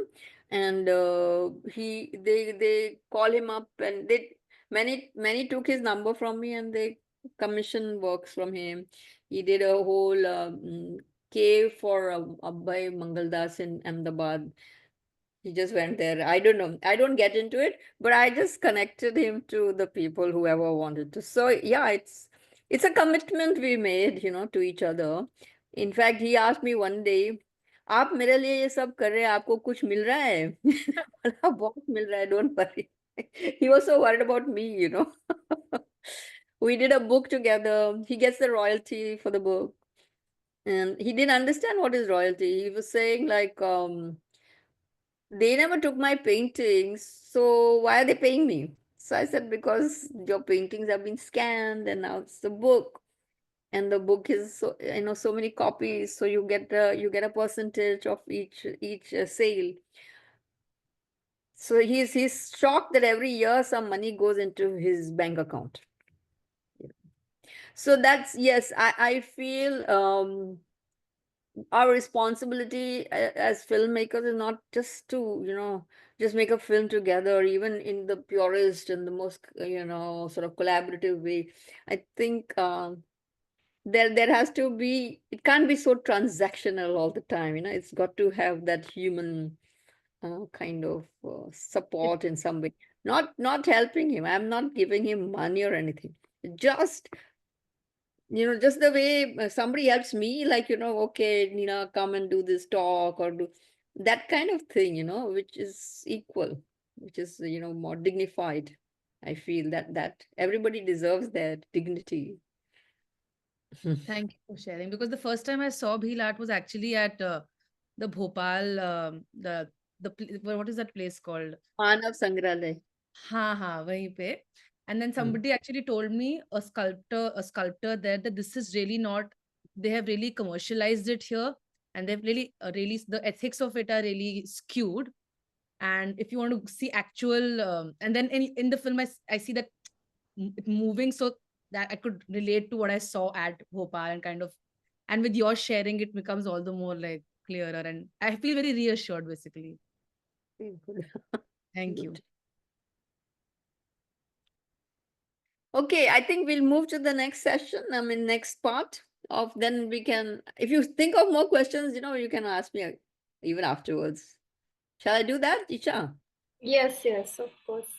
and they call him up, and they many took his number from me, and they commission works from him. He did a whole cave for Abhay Mangaldas in Ahmedabad. He just went there. I don't know. I don't get into it, but I just connected him to the people whoever wanted to. So yeah, it's a commitment we made, to each other. In fact, he asked me one day, आप मेरे लिए ये सब कर रहे हैं, आपको कुछ मिल रहा है? बोला, बहुत मिल रहा है, don't worry. He was so worried about me. We did a book together. He gets the royalty for the book. And he didn't understand what is royalty. He was saying like, they never took my paintings, so why are they paying me? So I said, because your paintings have been scanned and now it's the book. And the book is so many copies, so you get a percentage of each sale. So he's shocked that every year some money goes into his bank account. So that's, yes, I feel our responsibility as filmmakers is not just to just make a film together, even in the purest and the most sort of collaborative way. I think there has to be, it can't be so transactional all the time. It's got to have that human kind of support in some way. Not helping him. I'm not giving him money or anything. Just just the way somebody helps me, like, okay, Nina, come and do this talk or do that kind of thing, which is equal, which is, more dignified. I feel that everybody deserves that dignity. Thank you for sharing. Because the first time I saw Bhil art was actually at the Bhopal, what is that place called? Manav Sangralay. हाँ वहीं पे. And then Hmm. somebody actually told me, a sculptor there, that this is really not, they have really commercialized it here, and they've really the ethics of it are really skewed. And if you want to see actual, and then in the film I see that it moving, so that I could relate to what I saw at Bhopal, and kind of, and with your sharing, it becomes all the more like clearer, and I feel very reassured basically. Good. Thank you. Okay, I think we'll move to the next session. I mean, next part of, then we can, if you think of more questions, you can ask me even afterwards. Shall I do that, Isha? Yes, yes, of course.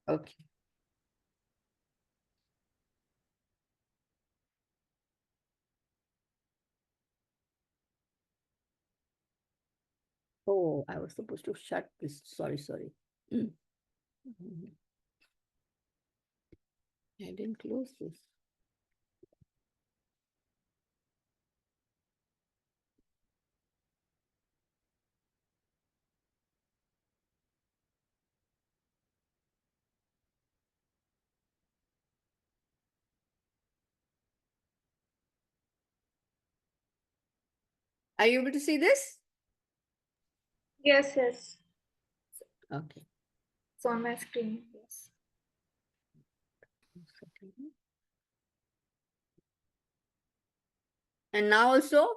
Okay. Oh, I was supposed to shut this. Sorry, sorry. Mm. Mhm. I didn't close this. Are you able to see this? Yes, yes. Okay. It's on my screen. Yes. And now also?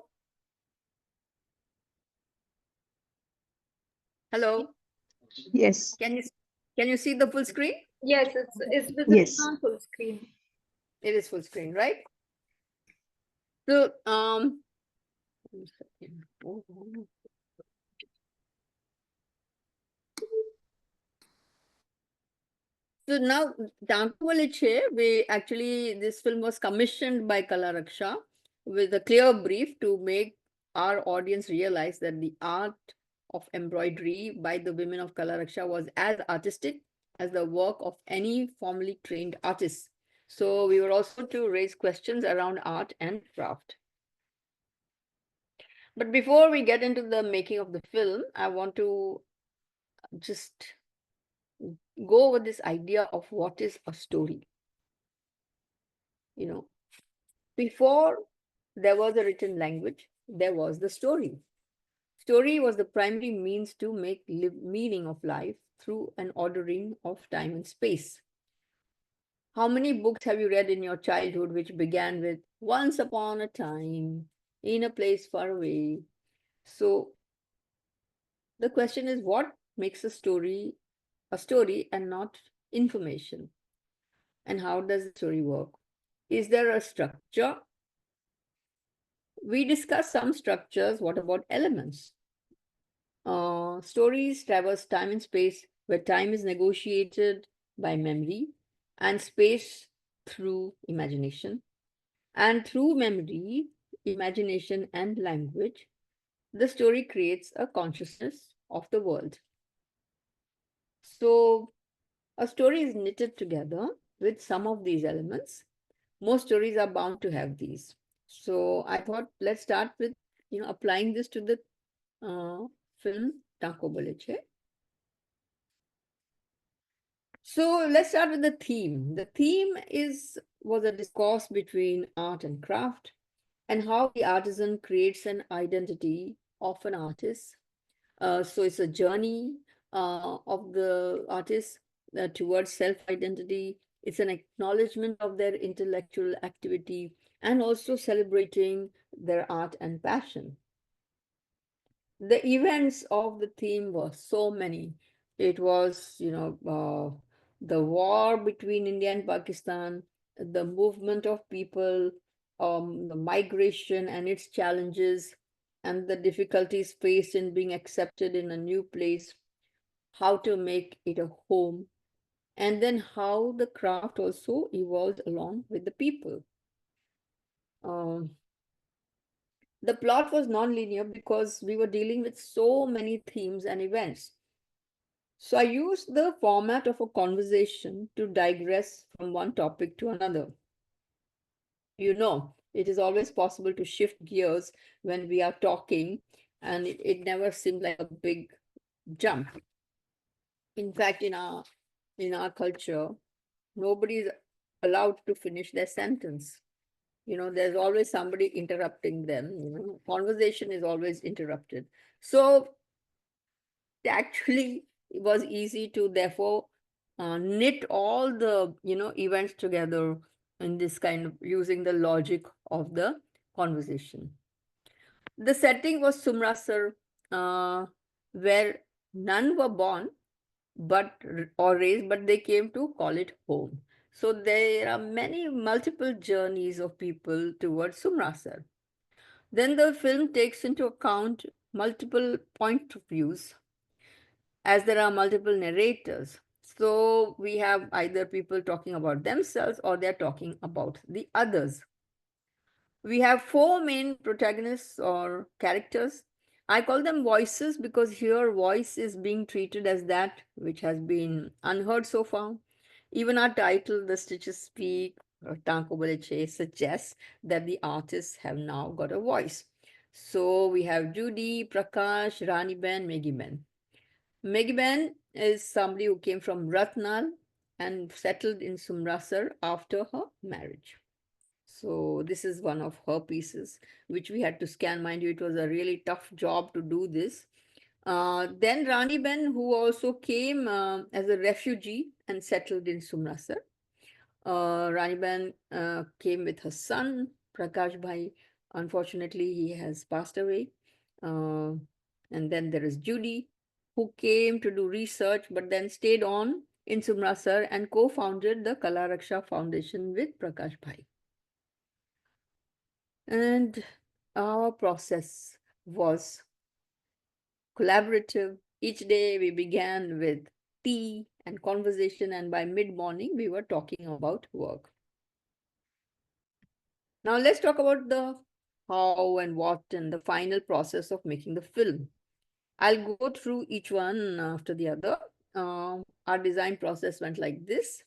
Hello? Yes. Can you see the full screen? Yes, it's visible Yes. on full screen. It is full screen, right? So, one second. Oh, oh. So now, this film was commissioned by Kala Raksha with a clear brief to make our audience realize that the art of embroidery by the women of Kala Raksha was as artistic as the work of any formally trained artist. So we were also to raise questions around art and craft. But before we get into the making of the film, I want to just go over this idea of what is a story. Before there was a written language, there was the story. Story was the primary means to make meaning of life through an ordering of time and space. How many books have you read in your childhood which began with once upon a time in a place far away? So the question is, what makes a story and not information? And how does the story work? Is there a structure? We discussed some structures. What about elements? Stories traverse time and space, where time is negotiated by memory and space through imagination. And through memory, imagination, and language, the story creates a consciousness of the world. So, a story is knitted together with some of these elements. Most stories are bound to have these. So, I thought let's start with applying this to the film Tanko Boleche. So let's start with the theme. The theme was a discourse between art and craft, and how the artisan creates an identity of an artist. So it's a journey of the artist towards self-identity. It's an acknowledgement of their intellectual activity and also celebrating their art and passion. The events of the theme were so many. It was, the war between India and Pakistan, the movement of people, the migration and its challenges, and the difficulties faced in being accepted in a new place, how to make it a home, and then how the craft also evolved along with the people. Um, the plot was non-linear because we were dealing with so many themes and events. So I used the format of a conversation to digress from one topic to another. It is always possible to shift gears when we are talking, and it never seemed like a big jump. In fact, in our culture, nobody is allowed to finish their sentence. There's always somebody interrupting them. Conversation is always interrupted. So actually, it was easy to therefore knit all the events together in this kind of using the logic of the conversation. The setting was Sumrasar, where none were born but or raised, but they came to call it home. So there are many multiple journeys of people towards Sumrasar. Then the film takes into account multiple point of views, as there are multiple narrators. So we have either people talking about themselves or they're talking about the others. We have four main protagonists or characters. I call them voices because here voice is being treated as that which has been unheard so far. Even our title, The Stitches Speak, or Tanko Baleche, suggests that the artists have now got a voice. So we have Judy, Prakash, Rani Ben, Meghi Ben. Meghi Ben is somebody who came from Ratnal and settled in Sumrasar after her marriage. So this is one of her pieces, which we had to scan. Mind you, it was a really tough job to do this. Then Rani Ben, who also came as a refugee and settled in Sumrasar. Rani Ben came with her son, Prakash Bhai. Unfortunately, he has passed away. Uh, and then there is Judy, who came to do research but then stayed on in Sumrasar and co-founded the Kala Raksha Foundation with Prakash Bhai. And our process was collaborative. Each day we began with tea and conversation, and by mid-morning we were talking about work. Now let's talk about the how and what and the final process of making the film. I'll go through each one after the other. Our design process went like this.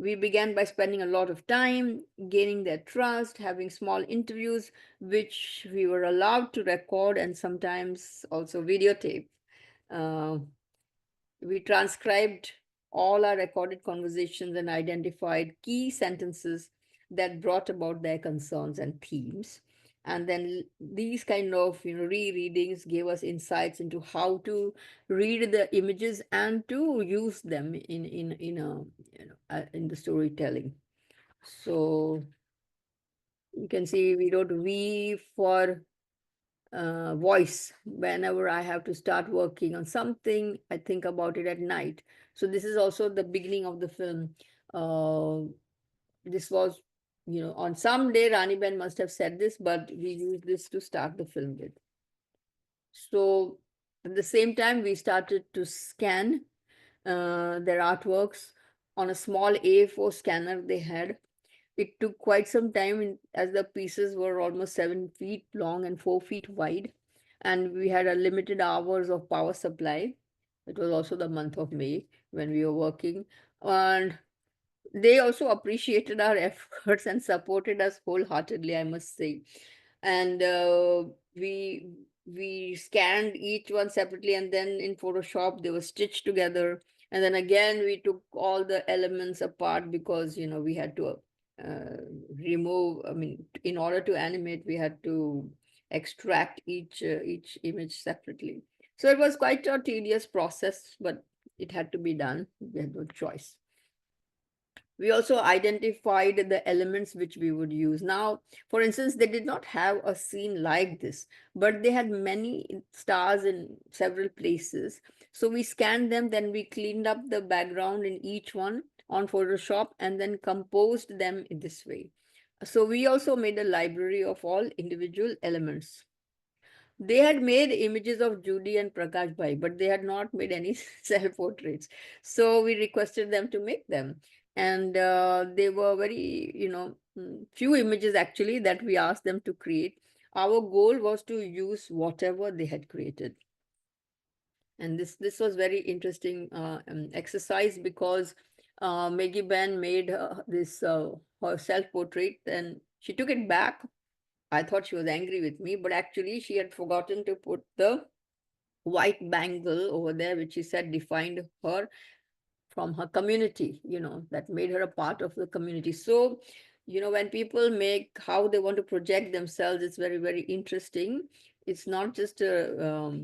We began by spending a lot of time gaining their trust, having small interviews, which we were allowed to record and sometimes also videotape. Uh, we transcribed all our recorded conversations and identified key sentences that brought about their concerns and themes. And then these kind of rereadings gave us insights into how to read the images and to use them in the storytelling. So you can see we wrote V for voice. Whenever I have to start working on something, I think about it at night. So this is also the beginning of the film. This was, on some day Rani Ben must have said this, but we used this to start the film with. So at the same time, we started to scan their artworks on a small A4 scanner they had. It took quite some time as the pieces were almost 7 feet long and 4 feet wide. And we had a limited hours of power supply. It was also the month of May when we were working. And they also appreciated our efforts and supported us wholeheartedly, I must say. And we scanned each one separately, and then in Photoshop they were stitched together. And then again we took all the elements apart because we had to remove. I mean, in order to animate, we had to extract each image separately. So it was quite a tedious process, but it had to be done. We had no choice. We also identified the elements which we would use. Now, for instance, they did not have a scene like this, but they had many stars in several places. So we scanned them, then we cleaned up the background in each one on Photoshop and then composed them in this way. So we also made a library of all individual elements. They had made images of Judy and Prakash Bhai, but they had not made any self-portraits. So we requested them to make them. And they were very, few images actually that we asked them to create. Our goal was to use whatever they had created. And this was very interesting exercise because Maggie Ben made this her self-portrait and she took it back. I thought she was angry with me, but actually she had forgotten to put the white bangle over there, which she said defined her from her community, that made her a part of the community. So, when people make how they want to project themselves, it's very, very interesting. It's not just a,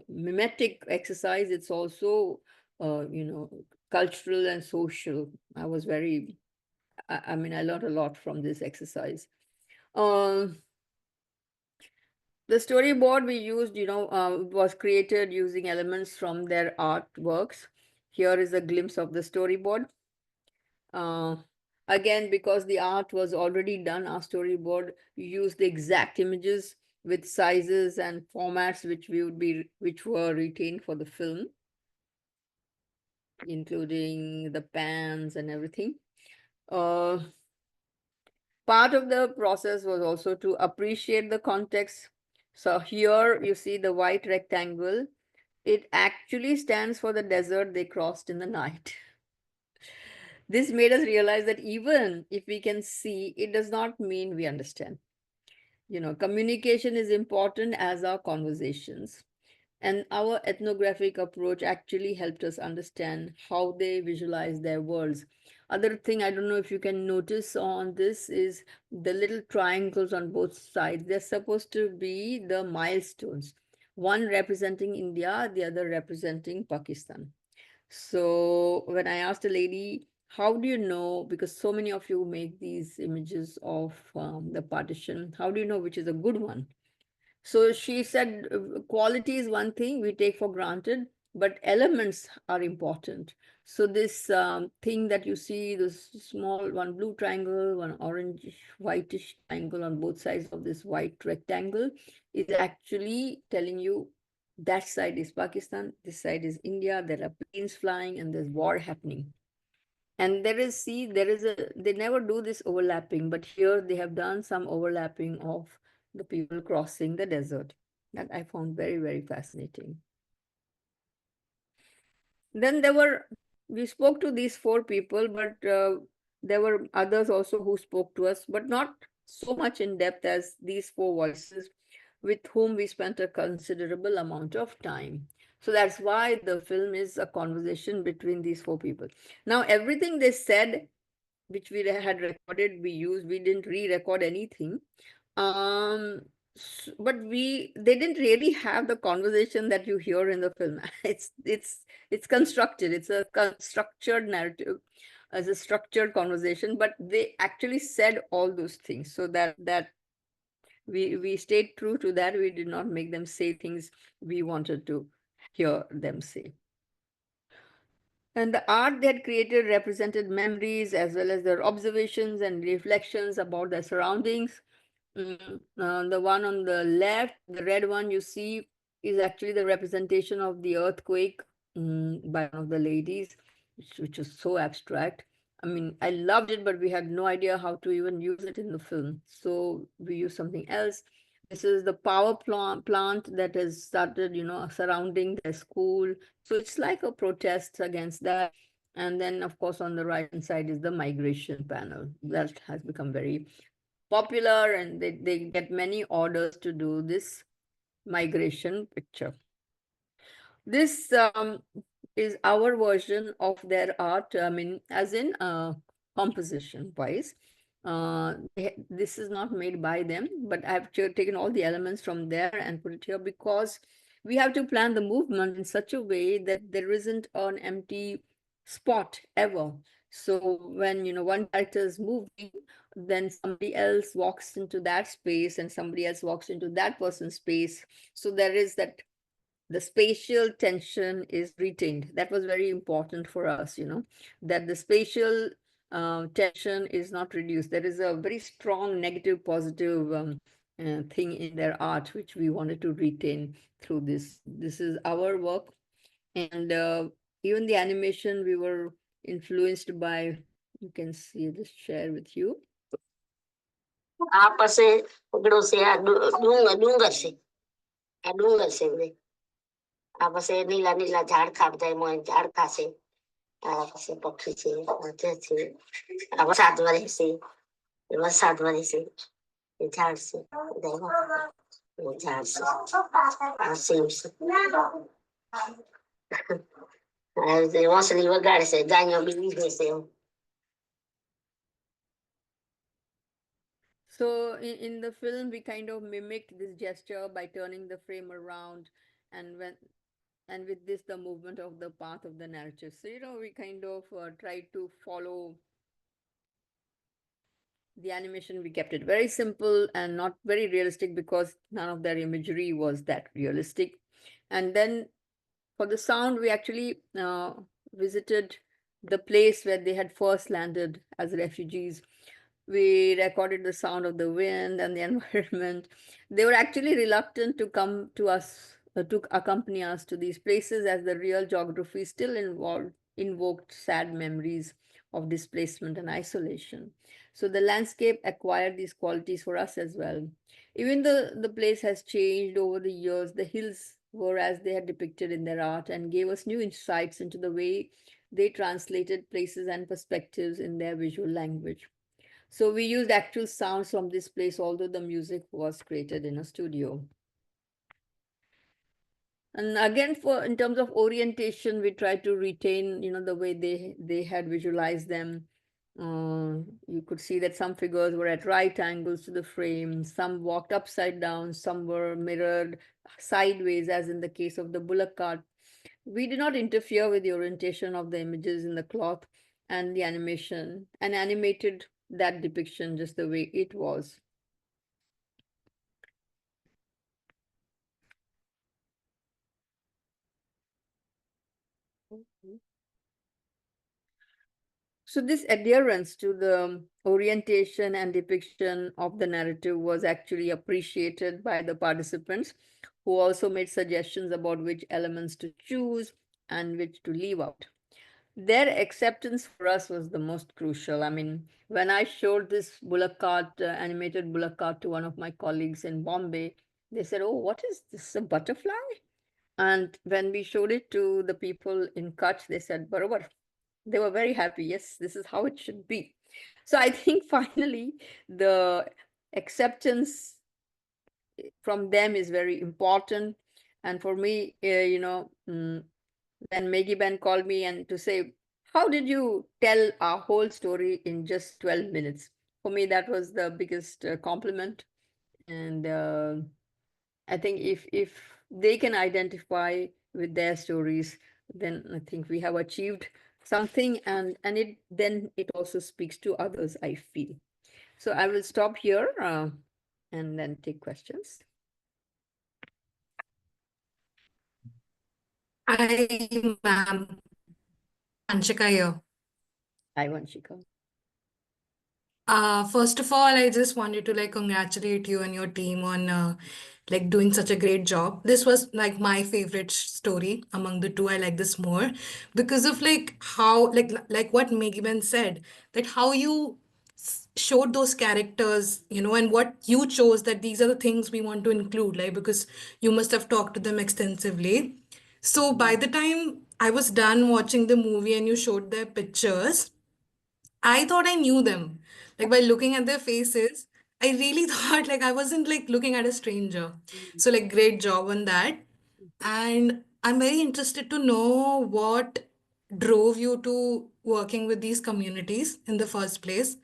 mimetic exercise, it's also, cultural and social. I mean, I learned a lot from this exercise. Um, the storyboard we used, was created using elements from their artworks. Here is a glimpse of the storyboard. Uh, Again, because the art was already done, our storyboard used the exact images with sizes and formats which were retained for the film, including the pans and everything. Part of the process was also to appreciate the context. So here you see the white rectangle. It actually stands for the desert they crossed in the night. This made us realize that even if we can see, it does not mean we understand. Communication is important as our conversations. And our ethnographic approach actually helped us understand how they visualize their worlds. Other thing, I don't know if you can notice on this, is the little triangles on both sides. They're supposed to be the milestones, one representing India, the other representing Pakistan. So when I asked a lady, how do you know, because so many of you make these images of the partition, how do you know which is a good one? So she said, quality is one thing we take for granted, but elements are important. So this thing that you see, this small one blue triangle, one orange whitish triangle on both sides of this white rectangle is actually telling you that side is Pakistan, this side is India, there are planes flying and there's war happening. And they never do this overlapping, but here they have done some overlapping of the people crossing the desert. That I found very, very fascinating. Then we spoke to these four people, but there were others also who spoke to us, but not so much in depth as these four voices with whom we spent a considerable amount of time. So that's why the film is a conversation between these four people. Now, everything they said, which we had recorded, we didn't re-record anything. But they didn't really have the conversation that you hear in the film. It's constructed. It's a structured narrative, as a structured conversation. But they actually said all those things, so that we stayed true to that. We did not make them say things we wanted to hear them say. And the art they had created represented memories as well as their observations and reflections about their surroundings. The one on the left, the red one you see, is actually the representation of the earthquake by one of the ladies, which was so abstract. I mean, I loved it, but we had no idea how to even use it in the film. So we used something else. This is the power plant that has started, surrounding the school. So it's like a protest against that. And then, of course, on the right hand side is the migration panel. That has become very popular, and they get many orders to do this migration picture. This is our version of their art, I mean, as in composition wise. This is not made by them, but I've taken all the elements from there and put it here because we have to plan the movement in such a way that there isn't an empty spot ever. So when one character is moving, then somebody else walks into that space and somebody else walks into that person's space. So there is that the spatial tension is retained. That was very important for us, that the spatial tension is not reduced. There is a very strong negative positive thing in their art, which we wanted to retain through this. This is our work. And even the animation, we were influenced by, you can see, just share with you. आप से पकड़ो से डूंगर डूंगर से आप से नीला नीला झाड़ खाप जाए मोय झाड़ खासे आप से पक्षी से आते से आप सात बजे से ये झाड़ से देखो ये झाड़ से सेम से मछली वगाड़ से गायों भी से So in the film, we kind of mimicked this gesture by turning the frame around, and with this, the movement of the path of the narrative. So we kind of tried to follow the animation. We kept it very simple and not very realistic because none of their imagery was that realistic. And then for the sound, we actually visited the place where they had first landed as refugees. We recorded the sound of the wind and the environment. They were actually reluctant to come to us, to accompany us to these places, as the real geography still invoked sad memories of displacement and isolation. So the landscape acquired these qualities for us as well. Even the place has changed over the years, the hills were as they had depicted in their art and gave us new insights into the way they translated places and perspectives in their visual language. So we used actual sounds from this place, although the music was created in a studio. And again, for in terms of orientation, we tried to retain, the way they had visualized them. You could see that some figures were at right angles to the frame, some walked upside down, some were mirrored sideways, as in the case of the bullock cart. We did not interfere with the orientation of the images in the cloth and the animation, and animated that depiction just the way it was. So this adherence to the orientation and depiction of the narrative was actually appreciated by the participants, who also made suggestions about which elements to choose and which to leave out. Their acceptance for us was the most crucial. I mean, when I showed this bullock cart, animated bullock cart, to one of my colleagues in Bombay, they said, "Oh, what is this, a butterfly?" And when we showed it to the people in Kutch, they said, "Barobar." They were very happy. Yes, this is how it should be. So I think finally the acceptance from them is very important. And for me, when Maggie Ben called me and to say, "How did you tell our whole story in just 12 minutes?" For me, that was the biggest compliment. And I think if they can identify with their stories, then I think we have achieved something, and it also speaks to others, I feel. So I will stop here and then take questions. Hi, ma'am. Anshika here. Hi, Vanshika. First of all, I just wanted to congratulate you and your team on doing such a great job. This was like my favorite story among the two. I like this more because of how what Maggie Ben said, that how you showed those characters, and what you chose, that these are the things we want to include, like because you must have talked to them extensively. So by the time I was done watching the movie and you showed their pictures, I thought I knew them. Like by looking at their faces, I really thought I wasn't looking at a stranger. So great job on that. And I'm very interested to know what drove you to working with these communities in the first place,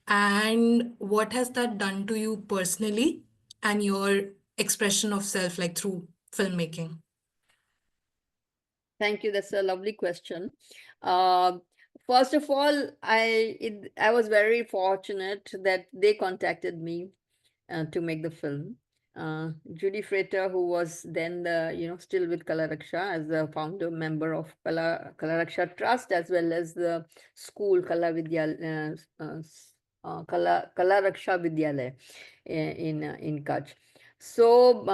and what has that done to you personally and your expression of self through filmmaking. Thank you. That's a lovely question. Uh, First of all, I was very fortunate that they contacted me to make the film. Judy Frater, who was then still with Kala Raksha as the founder member of Kala Raksha Trust, as well as the school Kala Vidya Kala Raksha Vidyalaya in Kutch. So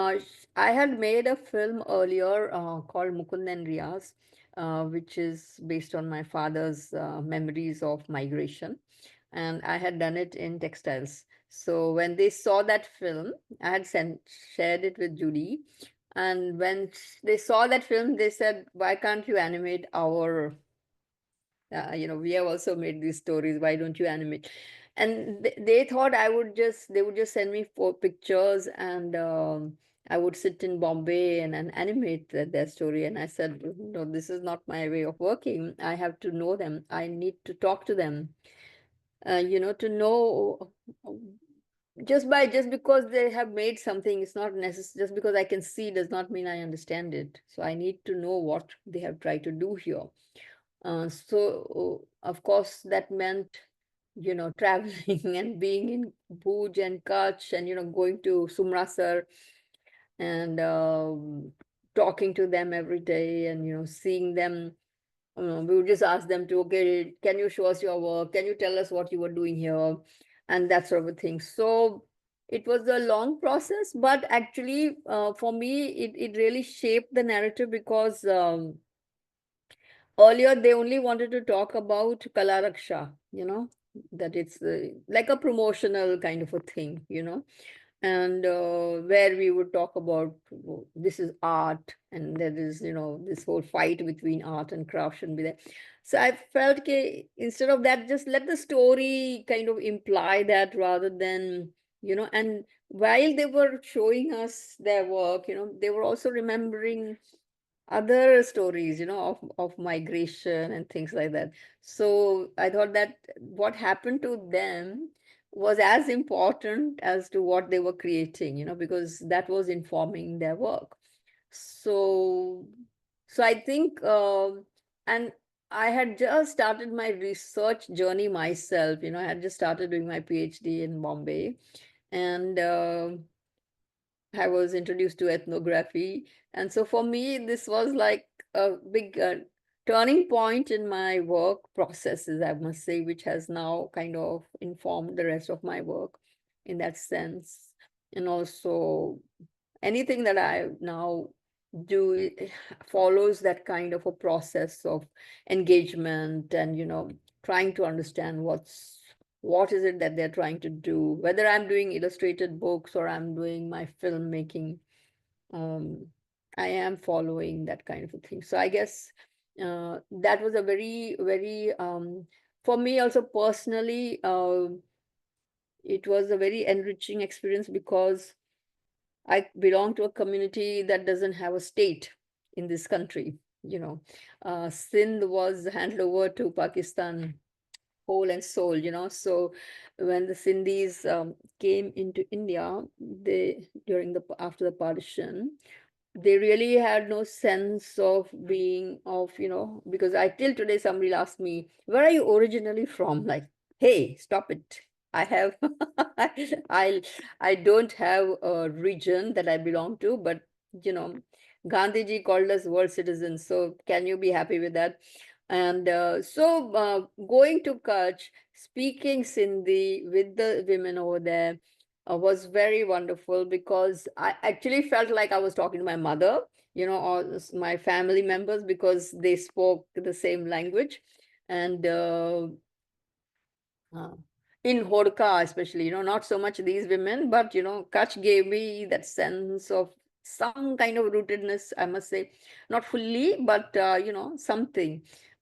I had made a film earlier called Mukund and Riaz, which is based on my father's memories of migration, and I had done it in textiles. So when they saw that film, I had shared it with Judy, and when they saw that film, they said, "Why can't you animate our we have also made these stories, why don't you animate?" And they thought they would just send me 4 pictures, and I would sit in Bombay and animate their story. And I said, no, this is not my way of working. I have to know them. I need to talk to them, to know. Just because they have made something, it's not necessary. Just because I can see does not mean I understand it. So I need to know what they have tried to do here. So of course that meant, traveling and being in Bhuj and Kutch, and, going to Sumrasar, and talking to them every day, and, seeing them. We would just ask them to, okay, can you show us your work? Can you tell us what you were doing here? And that sort of a thing. So it was a long process, but actually for me, it really shaped the narrative, because earlier they only wanted to talk about Kala Raksha, that it's like a promotional kind of a thing, and where we would talk about, this is art, and there is, this whole fight between art and craft shouldn't be there. So I felt, okay, instead of that, just let the story kind of imply that, rather than, and while they were showing us their work, they were also remembering other stories, of migration and things like that. So I thought that what happened to them was as important as to what they were creating, because that was informing their work. So, so I think, and I had just started my research journey myself. I had just started doing my PhD in Bombay, and I was introduced to ethnography. And so for me, this was like a big turning point in my work processes, I must say, which has now kind of informed the rest of my work in that sense. And also, anything that I now do follows that kind of a process of engagement, and, trying to understand what is it that they're trying to do, whether I'm doing illustrated books or I'm doing my filmmaking. um, I am following that kind of a thing. So I guess that was a very, very, for me also personally, it was a very enriching experience, because I belong to a community that doesn't have a state in this country. Sindh was handed over to Pakistan whole and soul. So when the Sindhis came into India, they during the after the partition, they really had no sense of being of, because I till today somebody asked me, where are you originally from? Like, hey, stop it. I have I I don't have a region that I belong to, but you know, Gandhiji called us world citizens. So can you be happy with that? And going to Kutch, speaking Sindhi with the women over there, was very wonderful, because I actually felt like I was talking to my mother, or my family members, because they spoke the same language. And uh, in Hodka, especially, not so much these women, but, Kutch gave me that sense of some kind of rootedness, I must say, not fully, but, something.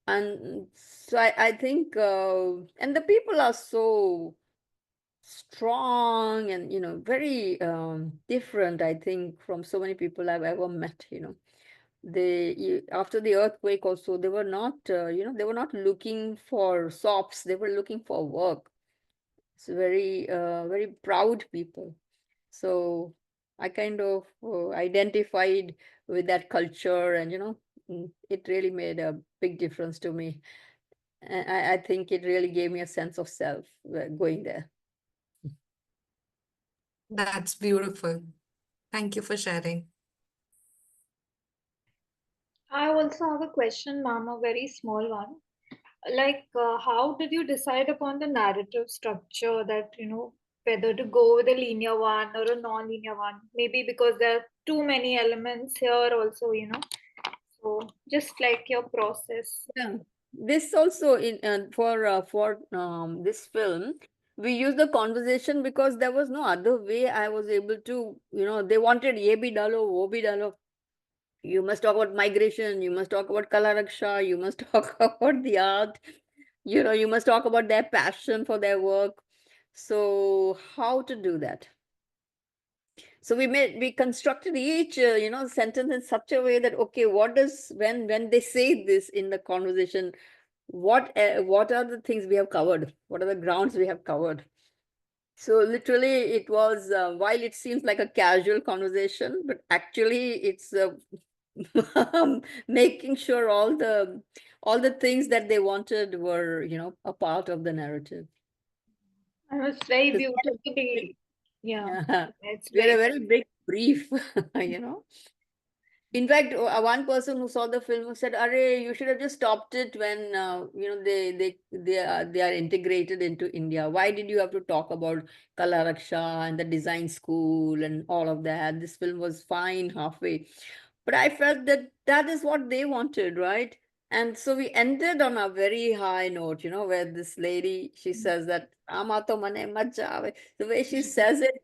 And so I think, and the people are so strong and very different, I think, from so many people I've ever met. After the earthquake also, they were not they were not looking for sops, they were looking for work. It's very proud people. So I kind of identified with that culture, and it really made a big difference to me. And I think it really gave me a sense of self going there. That's beautiful. Thank you for sharing. I also have a question, ma'am, a very small one. how did you decide upon the narrative structure that, whether to go with a linear one or a non-linear one? Maybe because there are too many elements here also, So just like your process. Yeah, this also in for this film, we used the conversation because there was no other way I was able to, they wanted ye bhi dalo, wo bhi dalo. You must talk about migration, you must talk about Kala Raksha, you must talk about the art, you must talk about their passion for their work. So how to do that? So we constructed each sentence in such a way that, okay, what does, when they say this in the conversation, what are the things we have covered, what are the grounds we have covered? So literally it was, while it seems like a casual conversation, but actually it's making sure all the things that they wanted were, a part of the narrative. And it's very Because beautifully, yeah, yeah, it's we had a very very big brief, you know. In fact, one person who saw the film said, "Are you should have just stopped it when they are integrated into India. Why did you have to talk about Kala Raksha and the design school and all of that? This film was fine halfway." But I felt that that is what they wanted, right? And so we ended on a very high note, where this lady, she says that "Ama to mane mat jaave." The way she says it,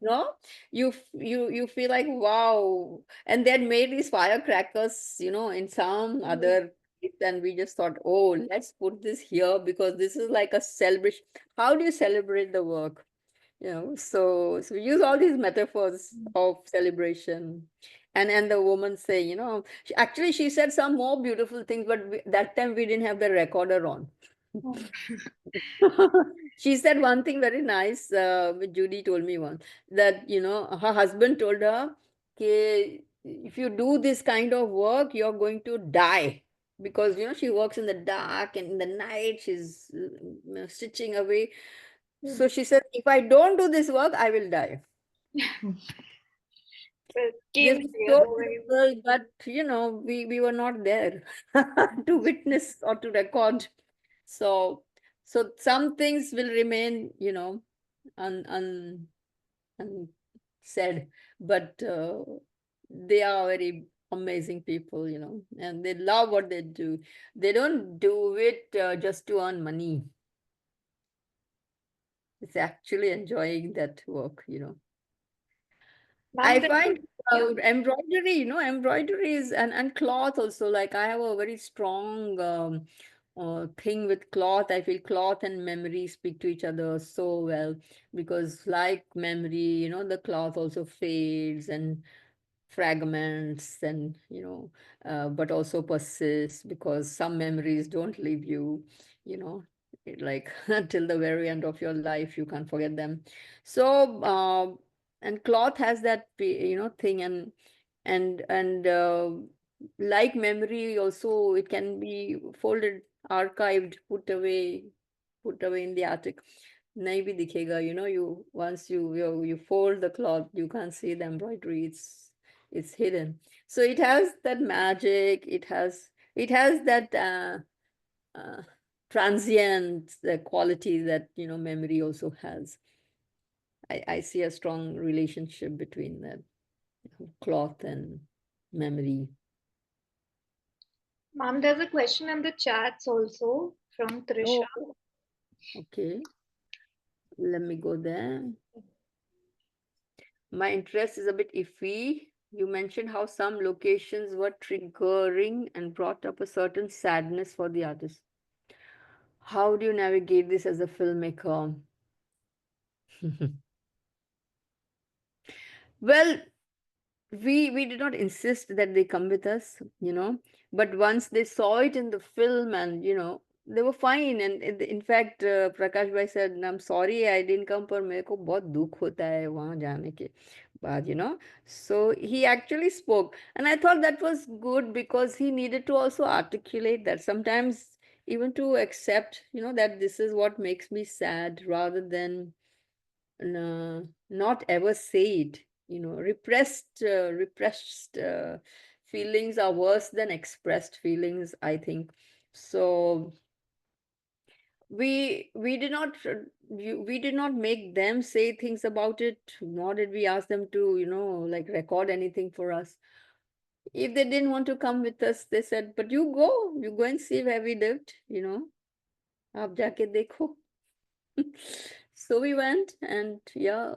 you feel like, wow. And they had made these firecrackers, in some other place, and we just thought, oh, let's put this here because this is like a celebration. How do you celebrate the work? So we use all these metaphors of celebration. And the woman say, actually she said some more beautiful things, but that time we didn't have the recorder on. Oh. She said one thing very nice, which Judy told me once, that, her husband told her, "Okay, if you do this kind of work, you're going to die." Because, she works in the dark and in the night, she's stitching away. So she said, if I don't do this work, I will die. It This came was so together very well. beautiful, but we were not there to witness or to record. So some things will remain, un, un, unsaid, but they are very amazing people, and they love what they do. They don't do it just to earn money. It's actually enjoying that work. I Ma'am, find yeah. embroidery, embroidery and cloth also. Like I have a very strong thing with cloth. I feel cloth and memory speak to each other so well because, like memory, the cloth also fades and fragments and but also persists because some memories don't leave you, like till the very end of your life you can't forget them. So and cloth has that thing, and like memory also, it can be folded, archived, put away in the attic. nahi bhi dikhega, you once you fold the cloth, you can't see the embroidery. It's hidden. So it has that magic. It has that uh, transient quality that memory also has. I see a strong relationship between that cloth and memory. Ma'am, there's a question in the chats also from Trisha. Oh, okay. Let me go there. My interest is a bit iffy. You mentioned how some locations were triggering and brought up a certain sadness for the artist. How do you navigate this as a filmmaker? Well, we did not insist that they come with us, but once they saw it in the film, and they were fine. And in fact, Prakash bhai said, I'm sorry I didn't come, पर मेरे को बहुत दुख होता है वहाँ जाने के बाद. So he actually spoke, and I thought that was good because he needed to also articulate that sometimes, even to accept that this is what makes me sad, rather than not ever say it. Repressed feelings are worse than expressed feelings, I think. So we did not we did not make them say things about it, nor did we ask them to, like record anything for us. If they didn't want to come with us, they said, but you go and see where we lived, aap jaake dekho. So we went, and yeah,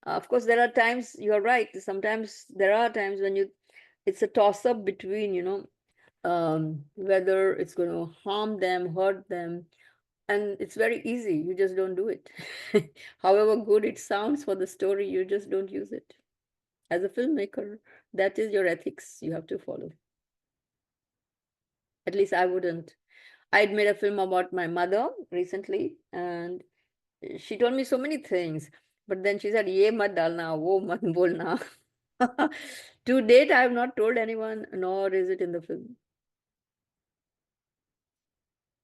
of course there are times, you're right, sometimes there are times when it's a toss up between, whether it's going to harm them, hurt them, and it's very easy, you just don't do it. However good it sounds for the story, you just don't use it. As a filmmaker, that is your ethics you have to follow. At least I wouldn't. I'd made a film about my mother recently, and she told me so many things, but then she said, "Ye mat dalna, wo mat bolna." To date, I have not told anyone, nor is it in the film.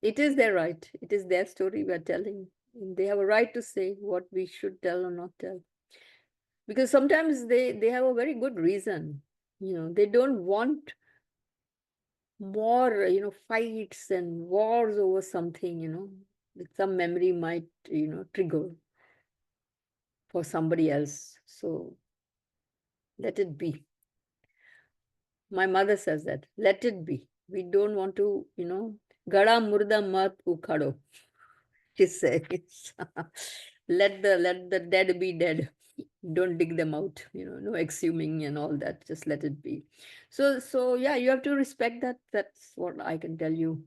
It is their right. It is their story we are telling. They have a right to say what we should tell or not tell. Because sometimes they have a very good reason. They don't want more, fights and wars over something, that some memory might, trigger for somebody else. So let it be. My mother says that, let it be. We don't want to, gada murda mat ukhado. She says, let the dead be dead. Don't dig them out, no exhuming and all that. Just let it be. So yeah, you have to respect that. That's what I can tell you,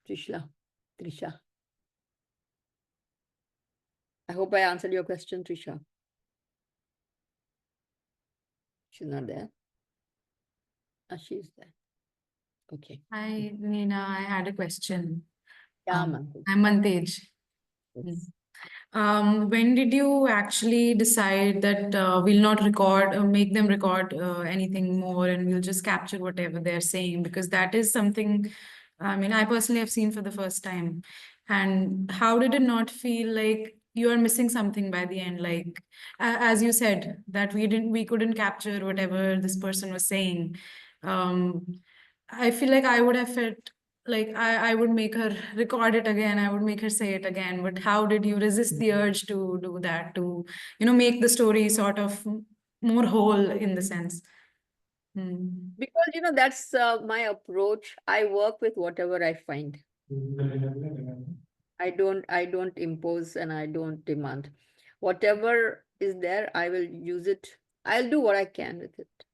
Trisha. I hope I answered your question, Trisha. She's not there. She's there. Okay. Hi, Nina. I had a question. Yeah, Manoj. I'm Mantej. Yes. When did you actually decide that we'll not record, make them record anything more, and we'll just capture whatever they're saying? Because that is something, I mean, I personally have seen for the first time. And how did it not feel like you are missing something by the end? Like, as you said, that we couldn't capture whatever this person was saying. I feel like I would have felt like I would make her record it again, I would make her say it again. But how did you resist the urge to do that, to, make the story sort of more whole in the sense? Because, that's my approach. I work with whatever I find. I don't impose and I don't demand. Whatever is there, I will use it. I'll do what I can with it.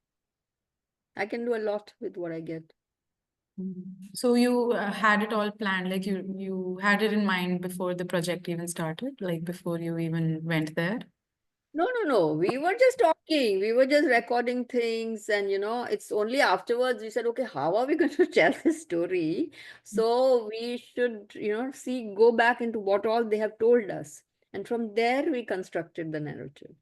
I can do a lot with what I get. So you had it all planned, like you had it in mind before the project even started, like before you even went there? No. We were just talking. We were just recording things. And, it's only afterwards we said, okay, how are we going to tell this story? So we should, go back into what all they have told us. And from there, we constructed the narrative.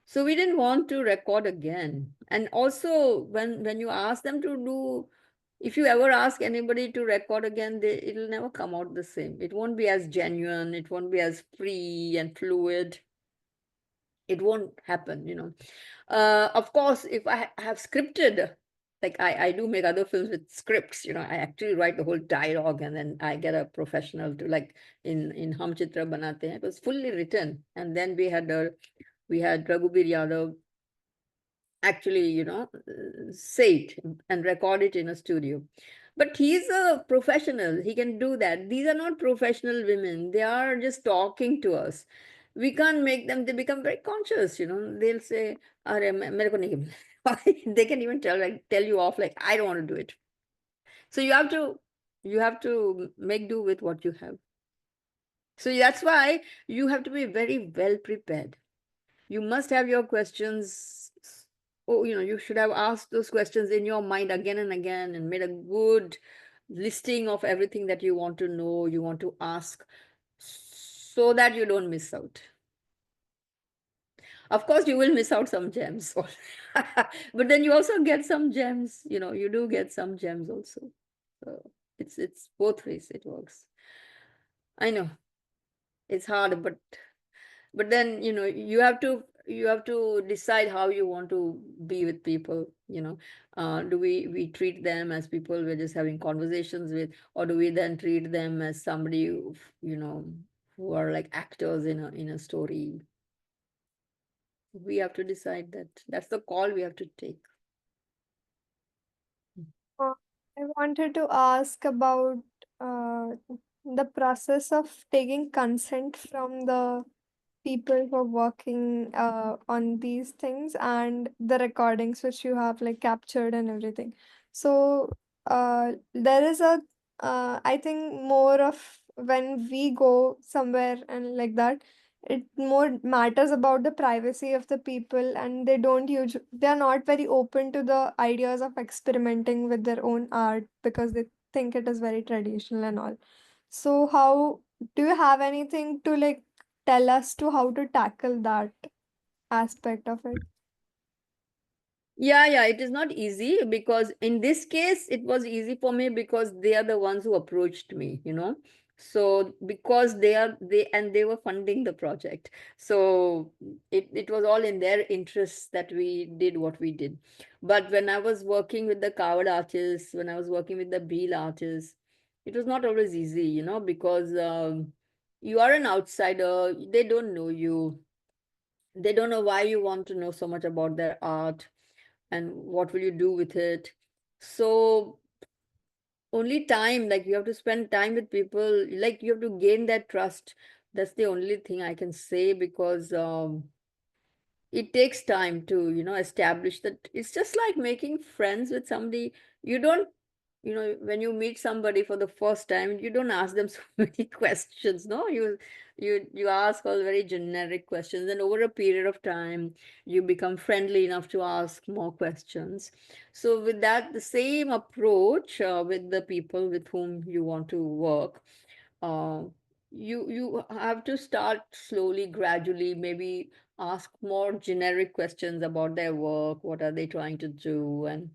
So we didn't want to record again. And also, when you ask them to do, if you ever ask anybody to record again, it'll never come out the same. It won't be as genuine. It won't be as free and fluid. It won't happen. Of course, if I have scripted, like I do make other films with scripts, I actually write the whole dialogue and then I get a professional to, like in Hum Chitra Banate Hain, it was fully written. And then we had Raghubir Yadav actually, say it and record it in a studio. But he's a professional. He can do that. These are not professional women. They are just talking to us. We can't make them, they become very conscious, They'll say, "Are mere ko nahi karna." They can even tell you off, like, I don't want to do it. So you have to make do with what you have. So that's why you have to be very well prepared. You must have your questions. Oh, you should have asked those questions in your mind again and again and made a good listing of everything that you want to know, you want to ask, so that you don't miss out. Of course, you will miss out some gems, but then you also get some gems. You do get some gems also. So it's both ways. It works. I know it's hard, but then you have to you have to decide how you want to be with people, you know. Do we treat them as people we're just having conversations with, or do we then treat them as somebody you know, who are like actors in a story? We have to decide that. That's the call we have to take. Uh, I wanted to ask about uh, the process of taking consent from the people who are working on these things and the recordings which you have like captured and everything. So there is a I think more of when we go somewhere and like that, it more matters about the privacy of the people, and they are not very open to the ideas of experimenting with their own art because they think it is very traditional and all. So how do you have anything to like tell us to how to tackle that aspect of it? Yeah, it is not easy, because in this case it was easy for me because they are the ones who approached me, you know. So because they were funding the project. So it was all in their interests that we did what we did. But when I was working with the coward artists, when I was working with the Beel artists, it was not always easy, you know, because you are an outsider, they don't know you, they don't know why you want to know so much about their art and what will you do with it. So only time, like you have to spend time with people, like you have to gain that trust. That's the only thing I can say, because it takes time to, you know, establish that. It's just like making friends with somebody. You don't, you know, when you meet somebody for the first time, you don't ask them so many questions. No, you ask all very generic questions, and over a period of time you become friendly enough to ask more questions. So with that, the same approach with the people with whom you want to work, uh, you have to start slowly, gradually, maybe ask more generic questions about their work, what are they trying to do, and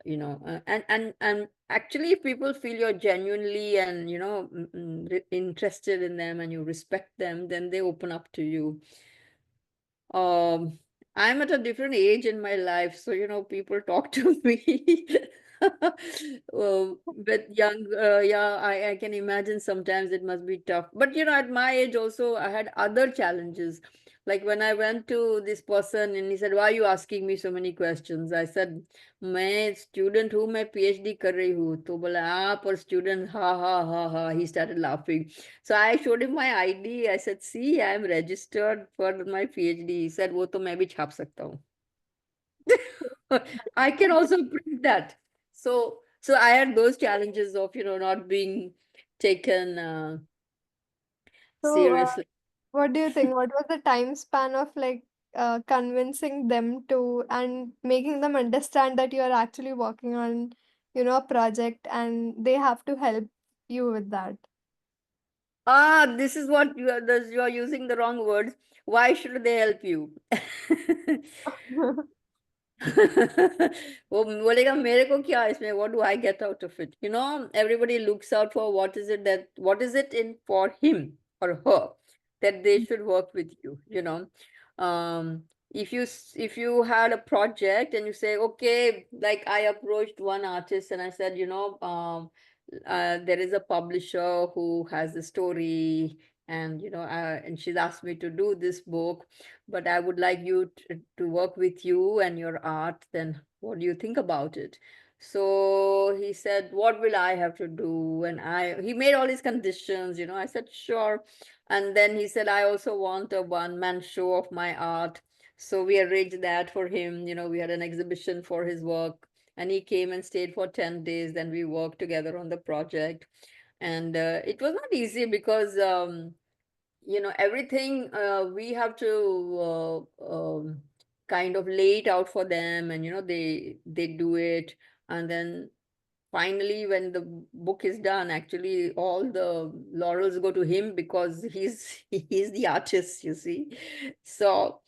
you know, and actually if people feel you're genuinely and, you know, interested in them and you respect them, then they open up to you. um, I'm at a different age in my life, so you know, people talk to me. But young, yeah, I can imagine sometimes it must be tough. But you know, at my age also, I had other challenges. Like when I went to this person and he said, "Why are you asking me so many questions?" I said, "मैं student हूँ, मैं PhD कर रही हूँ." तो बोला, "आप और student, ha ha ha ha." He started laughing. So I showed him my ID. I said, "See, I am registered for my PhD." He said, "वो तो मैं भी छाप सकता हूँ." I can also print that. So I had those challenges of, you know, not being taken So, seriously. what do you think? What was the time span of like convincing them to and making them understand that you are actually working on, a project and they have to help you with that? This is what you are using the wrong words. Why should they help you? वो बोलेगा मेरे को क्या इसमें, what do I get out of it? You know, everybody looks out for what is it in for him or her that they should work with you, you know. If you had a project and you say, okay, like I approached one artist and I said, you know, there is a publisher who has a story, and you know, and she's asked me to do this book, but I would like you to work with you and your art. Then what do you think about it? So he said, what will I have to do? And he made all his conditions, you know. I said, sure. And then he said, I also want a one-man show of my art. So we arranged that for him. You know, we had an exhibition for his work, and he came and stayed for 10 days. Then we worked together on the project. And it was not easy because you know, everything we have to kind of lay it out for them, and you know, they do it. And then finally when the book is done, actually all the laurels go to him because he's the artist, you see. So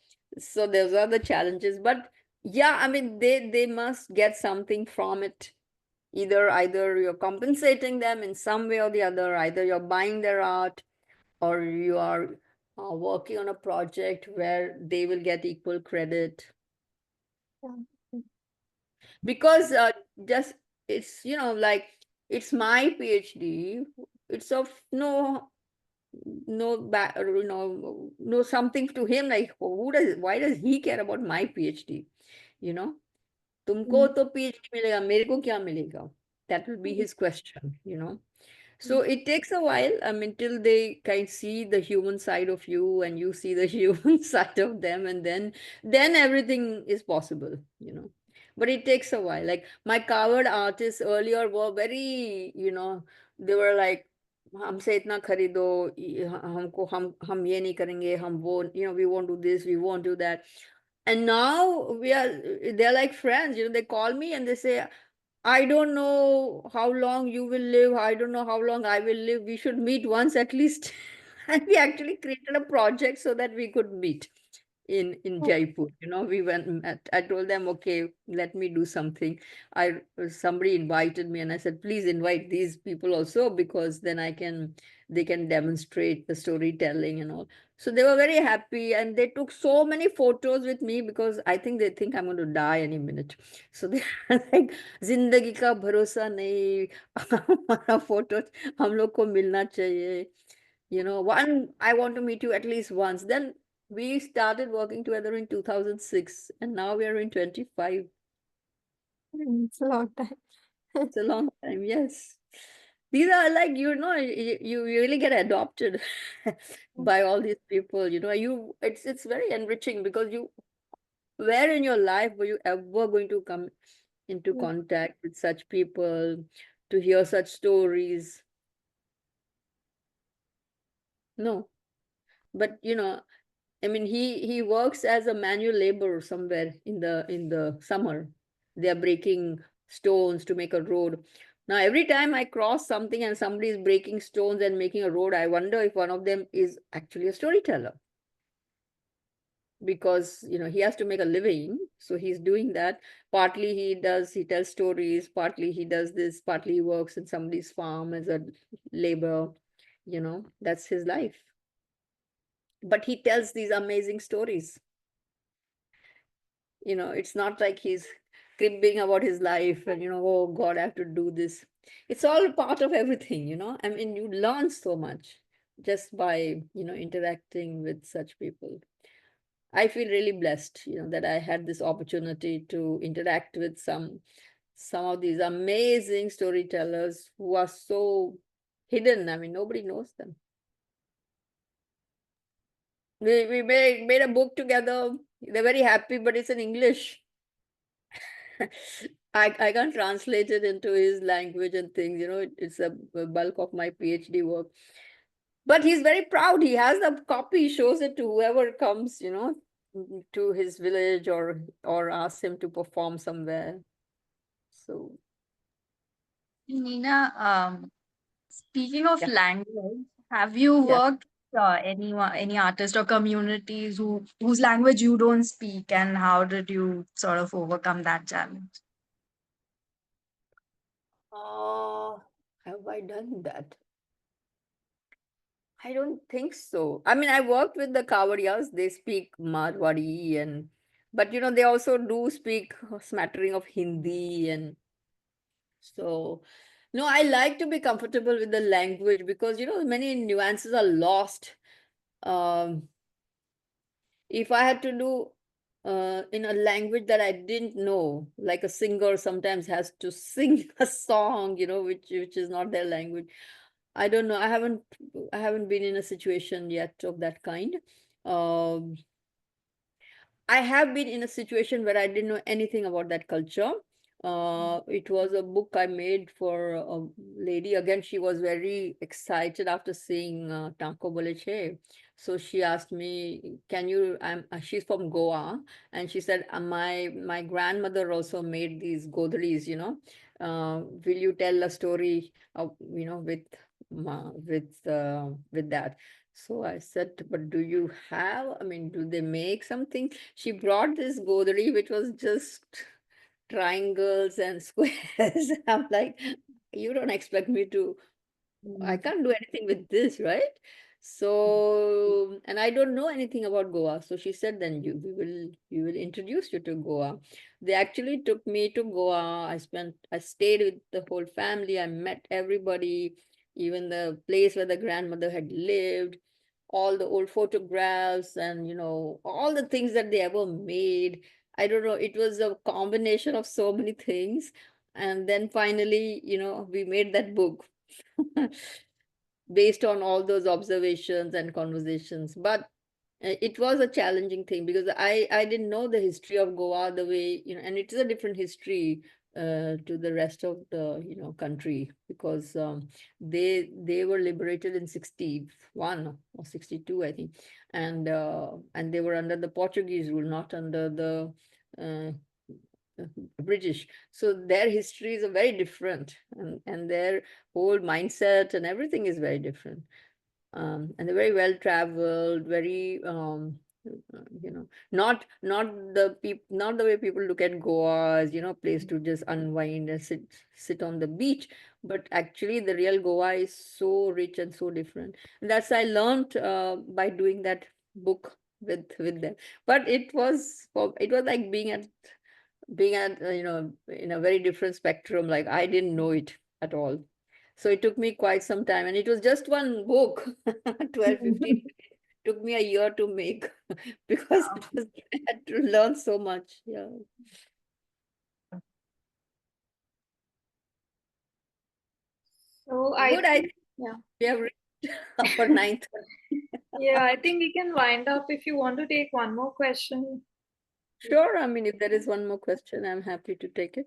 those are the challenges. But yeah, I mean, they must get something from it. Either you're compensating them in some way or the other, either you're buying their art, or you are working on a project where they will get equal credit. Yeah. Because just it's like it's my PhD. It's of no something to him, like why does he care about my PhD, you know तुमको तो PhD मिलेगा, मेरे को क्या मिलेगा? That will be his question, So it takes a while, I mean, till they kind see the human side of you and you see the human side of them, and then everything is possible, But it takes a while. Like my covered artists earlier were very, they were like, हमसे इतना खरीदो, हमको हम ये नहीं करेंगे, हम वो, we won't do this, we won't do that. And now they're like friends, they call me and they say, I don't know how long you will live. I don't know how long I will live. We should meet once at least. And we actually created a project so that we could meet in Jaipur. We went and met. I told them, okay, let me do something. Somebody invited me and I said, please invite these people also, because then they can demonstrate the storytelling and all. So they were very happy and they took so many photos with me, because I think they think I'm going to die any minute. So they are like, जिंदगी का भरोसा नहीं, हमारा photo हम लोग को मिलना चाहिए. I want to meet you at least once. Then we started working together in 2006 and now we are in 25. It's a long time. It's a long time, yes. These are like, you really get adopted by all these people. It's very enriching, because where in your life were you ever going to come into Yeah. contact with such people, to hear such stories? No. But I mean, he works as a manual laborer somewhere in the summer. They are breaking stones to make a road. Now, every time I cross something and somebody is breaking stones and making a road, I wonder if one of them is actually a storyteller, because he has to make a living, so he's doing that. Partly he tells stories, partly he does this, partly he works in somebody's farm as a labor. That's his life. But he tells these amazing stories. It's not like he's cribbing about his life and oh God, I have to do this. It's all part of everything. I mean, you learn so much just by interacting with such people. I feel really blessed, that I had this opportunity to interact with some of these amazing storytellers who are so hidden. I mean, nobody knows them. We made a book together. They're very happy, but it's in English. I can't translate it into his language and things, it's a bulk of my PhD work. But he's very proud. He has the copy, shows it to whoever comes, to his village or asks him to perform somewhere. So Nina, speaking of yeah. language, have you Yeah. worked with any artist or communities whose language you don't speak, and how did you sort of overcome that challenge? Have I done that? I don't think so. I mean, I worked with the Kavadiyas. They speak Marwari but they also do speak a smattering of Hindi, and so no, I like to be comfortable with the language, because many nuances are lost. Um, if I had to do in a language that I didn't know, like a singer sometimes has to sing a song, which is not their language. I don't know. I haven't been in a situation yet of that kind. Um, I have been in a situation where I didn't know anything about that culture. It was a book I made for a lady. Again, she was very excited after seeing Tanko Boleche. So she asked me, "Can you?" She's from Goa, and she said, "My grandmother also made these godris. Will you tell a story? With that?" So I said, but do you have, I mean, do they make something? She brought this godri, which was just triangles and squares. I'm like, you don't expect me to, I can't do anything with this, right? So, and I don't know anything about Goa. So she said, then we will introduce you to Goa. They actually took me to Goa. I stayed with the whole family. I met everybody, even the place where the grandmother had lived, all the old photographs, and all the things that they ever made. I don't know, it was a combination of so many things. And then finally, we made that book based on all those observations and conversations. But it was a challenging thing because I didn't know the history of Goa the way, and it is a different history to the rest of the country, because they were liberated in 61 or 62, I think. And they were under the Portuguese rule, not under the uh, British. So their histories are very different, and their whole mindset and everything is very different. And they're very well traveled, very not the way people look at Goa as place to just unwind and sit on the beach. But actually the real Goa is so rich and so different. And that's I learned by doing that book with them. But it was like being at in a very different spectrum. Like, I didn't know it at all. So it took me quite some time, and it was just one book. 12, 15 took me a year to make because I had to learn so much. Yeah. So Good. I think yeah. we have reached our ninth. Yeah, I think we can wind up if you want to take one more question. Sure. I mean, if there is one more question, I'm happy to take it.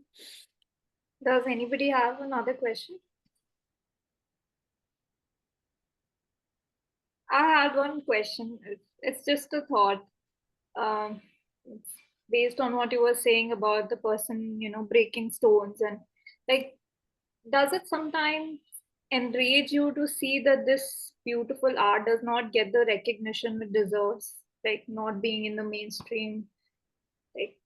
Does anybody have another question? I had one question. It's just a thought. It's based on what you were saying about the person, breaking stones, and like, does it sometimes enrage you to see that this beautiful art does not get the recognition it deserves, like not being in the mainstream? Like,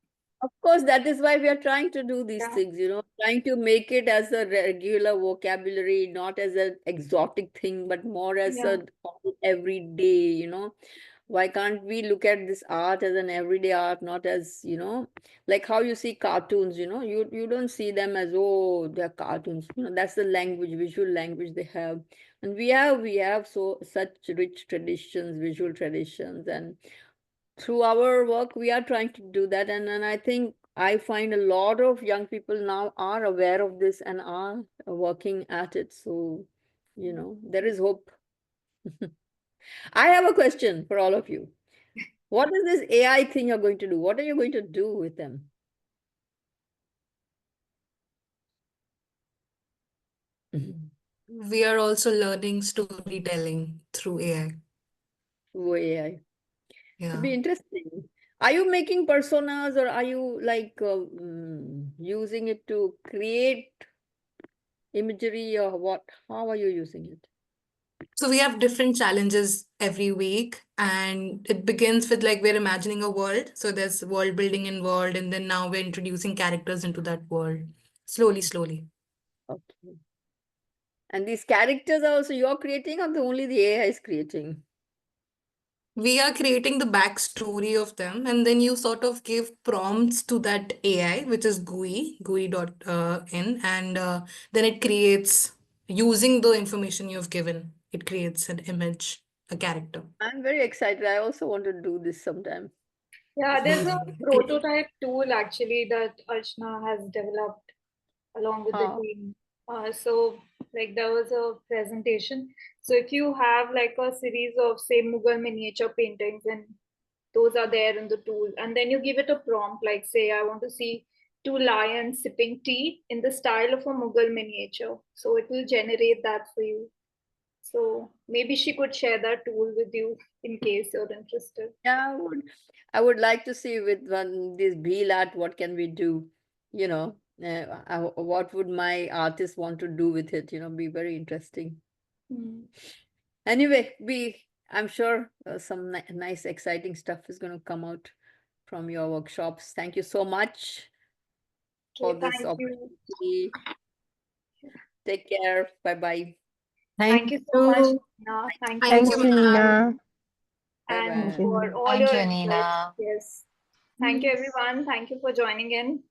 Of course, that is why we are trying to do these yeah, things, trying to make it as a regular vocabulary, not as an exotic thing, but more as yeah, a everyday. Why can't we look at this art as an everyday art, not as, like how you see cartoons, you don't see them as, oh, they're cartoons. That's the language, visual language they have. And we have such rich traditions, visual traditions, and through our work we are trying to do that. And I think I find a lot of young people now are aware of this and are working at it. So there is hope. I have a question for all of you. What is this AI thing you're going to do? What are you going to do with them? We are also learning storytelling through AI. Through AI. It'd Yeah. be interesting. Are you making personas, or are you like using it to create imagery, or what? How are you using it? So we have different challenges every week, and it begins with like we're imagining a world. So there's world building involved, and then now we're introducing characters into that world slowly, slowly. Okay. And these characters are also you're creating, or only the AI is creating? We are creating the backstory of them, and then you sort of give prompts to that AI, which is GUI dot in, and then it creates, using the information you've given, it creates an image, a character. I'm very excited. I also want to do this sometime. yeah. There's a prototype tool actually that Archana has developed along with the How? team. So, like, there was a presentation. So, if you have like a series of, say, Mughal miniature paintings, and those are there in the tool, and then you give it a prompt, like, say, I want to see two lions sipping tea in the style of a Mughal miniature. So, it will generate that for you. So, maybe she could share that tool with you in case you're interested. Yeah, I would like to see with one this Bheel art, what can we do? What would my artist want to do with it? Be very interesting. Hmm. Anyway, I'm sure some nice, exciting stuff is going to come out from your workshops. Thank you so much for Okay, this thank you. opportunity. Take care. Bye bye. Thank you so much, you. Nina. Thank you Thank Thank you, you, Nina. Nina. and Bye-bye. for all Thank your you, inputs. Nina. Yes. Thank you, everyone. Thank you for joining in.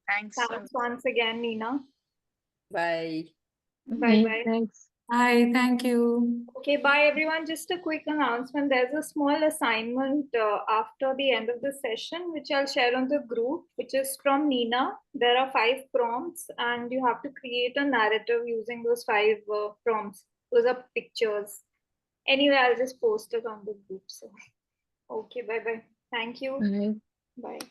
Thanks. Thanks once again, Nina. Bye. Bye-bye. Thanks. Hi, thank you. Okay, bye everyone. Just a quick announcement. There's a small assignment after the end of the session, which I'll share on the group, which is from Nina. There are 5 prompts, and you have to create a narrative using those 5 prompts. Those are pictures. Anyway, I'll just post it on the group. So, okay, bye bye. Thank you. Bye. Bye.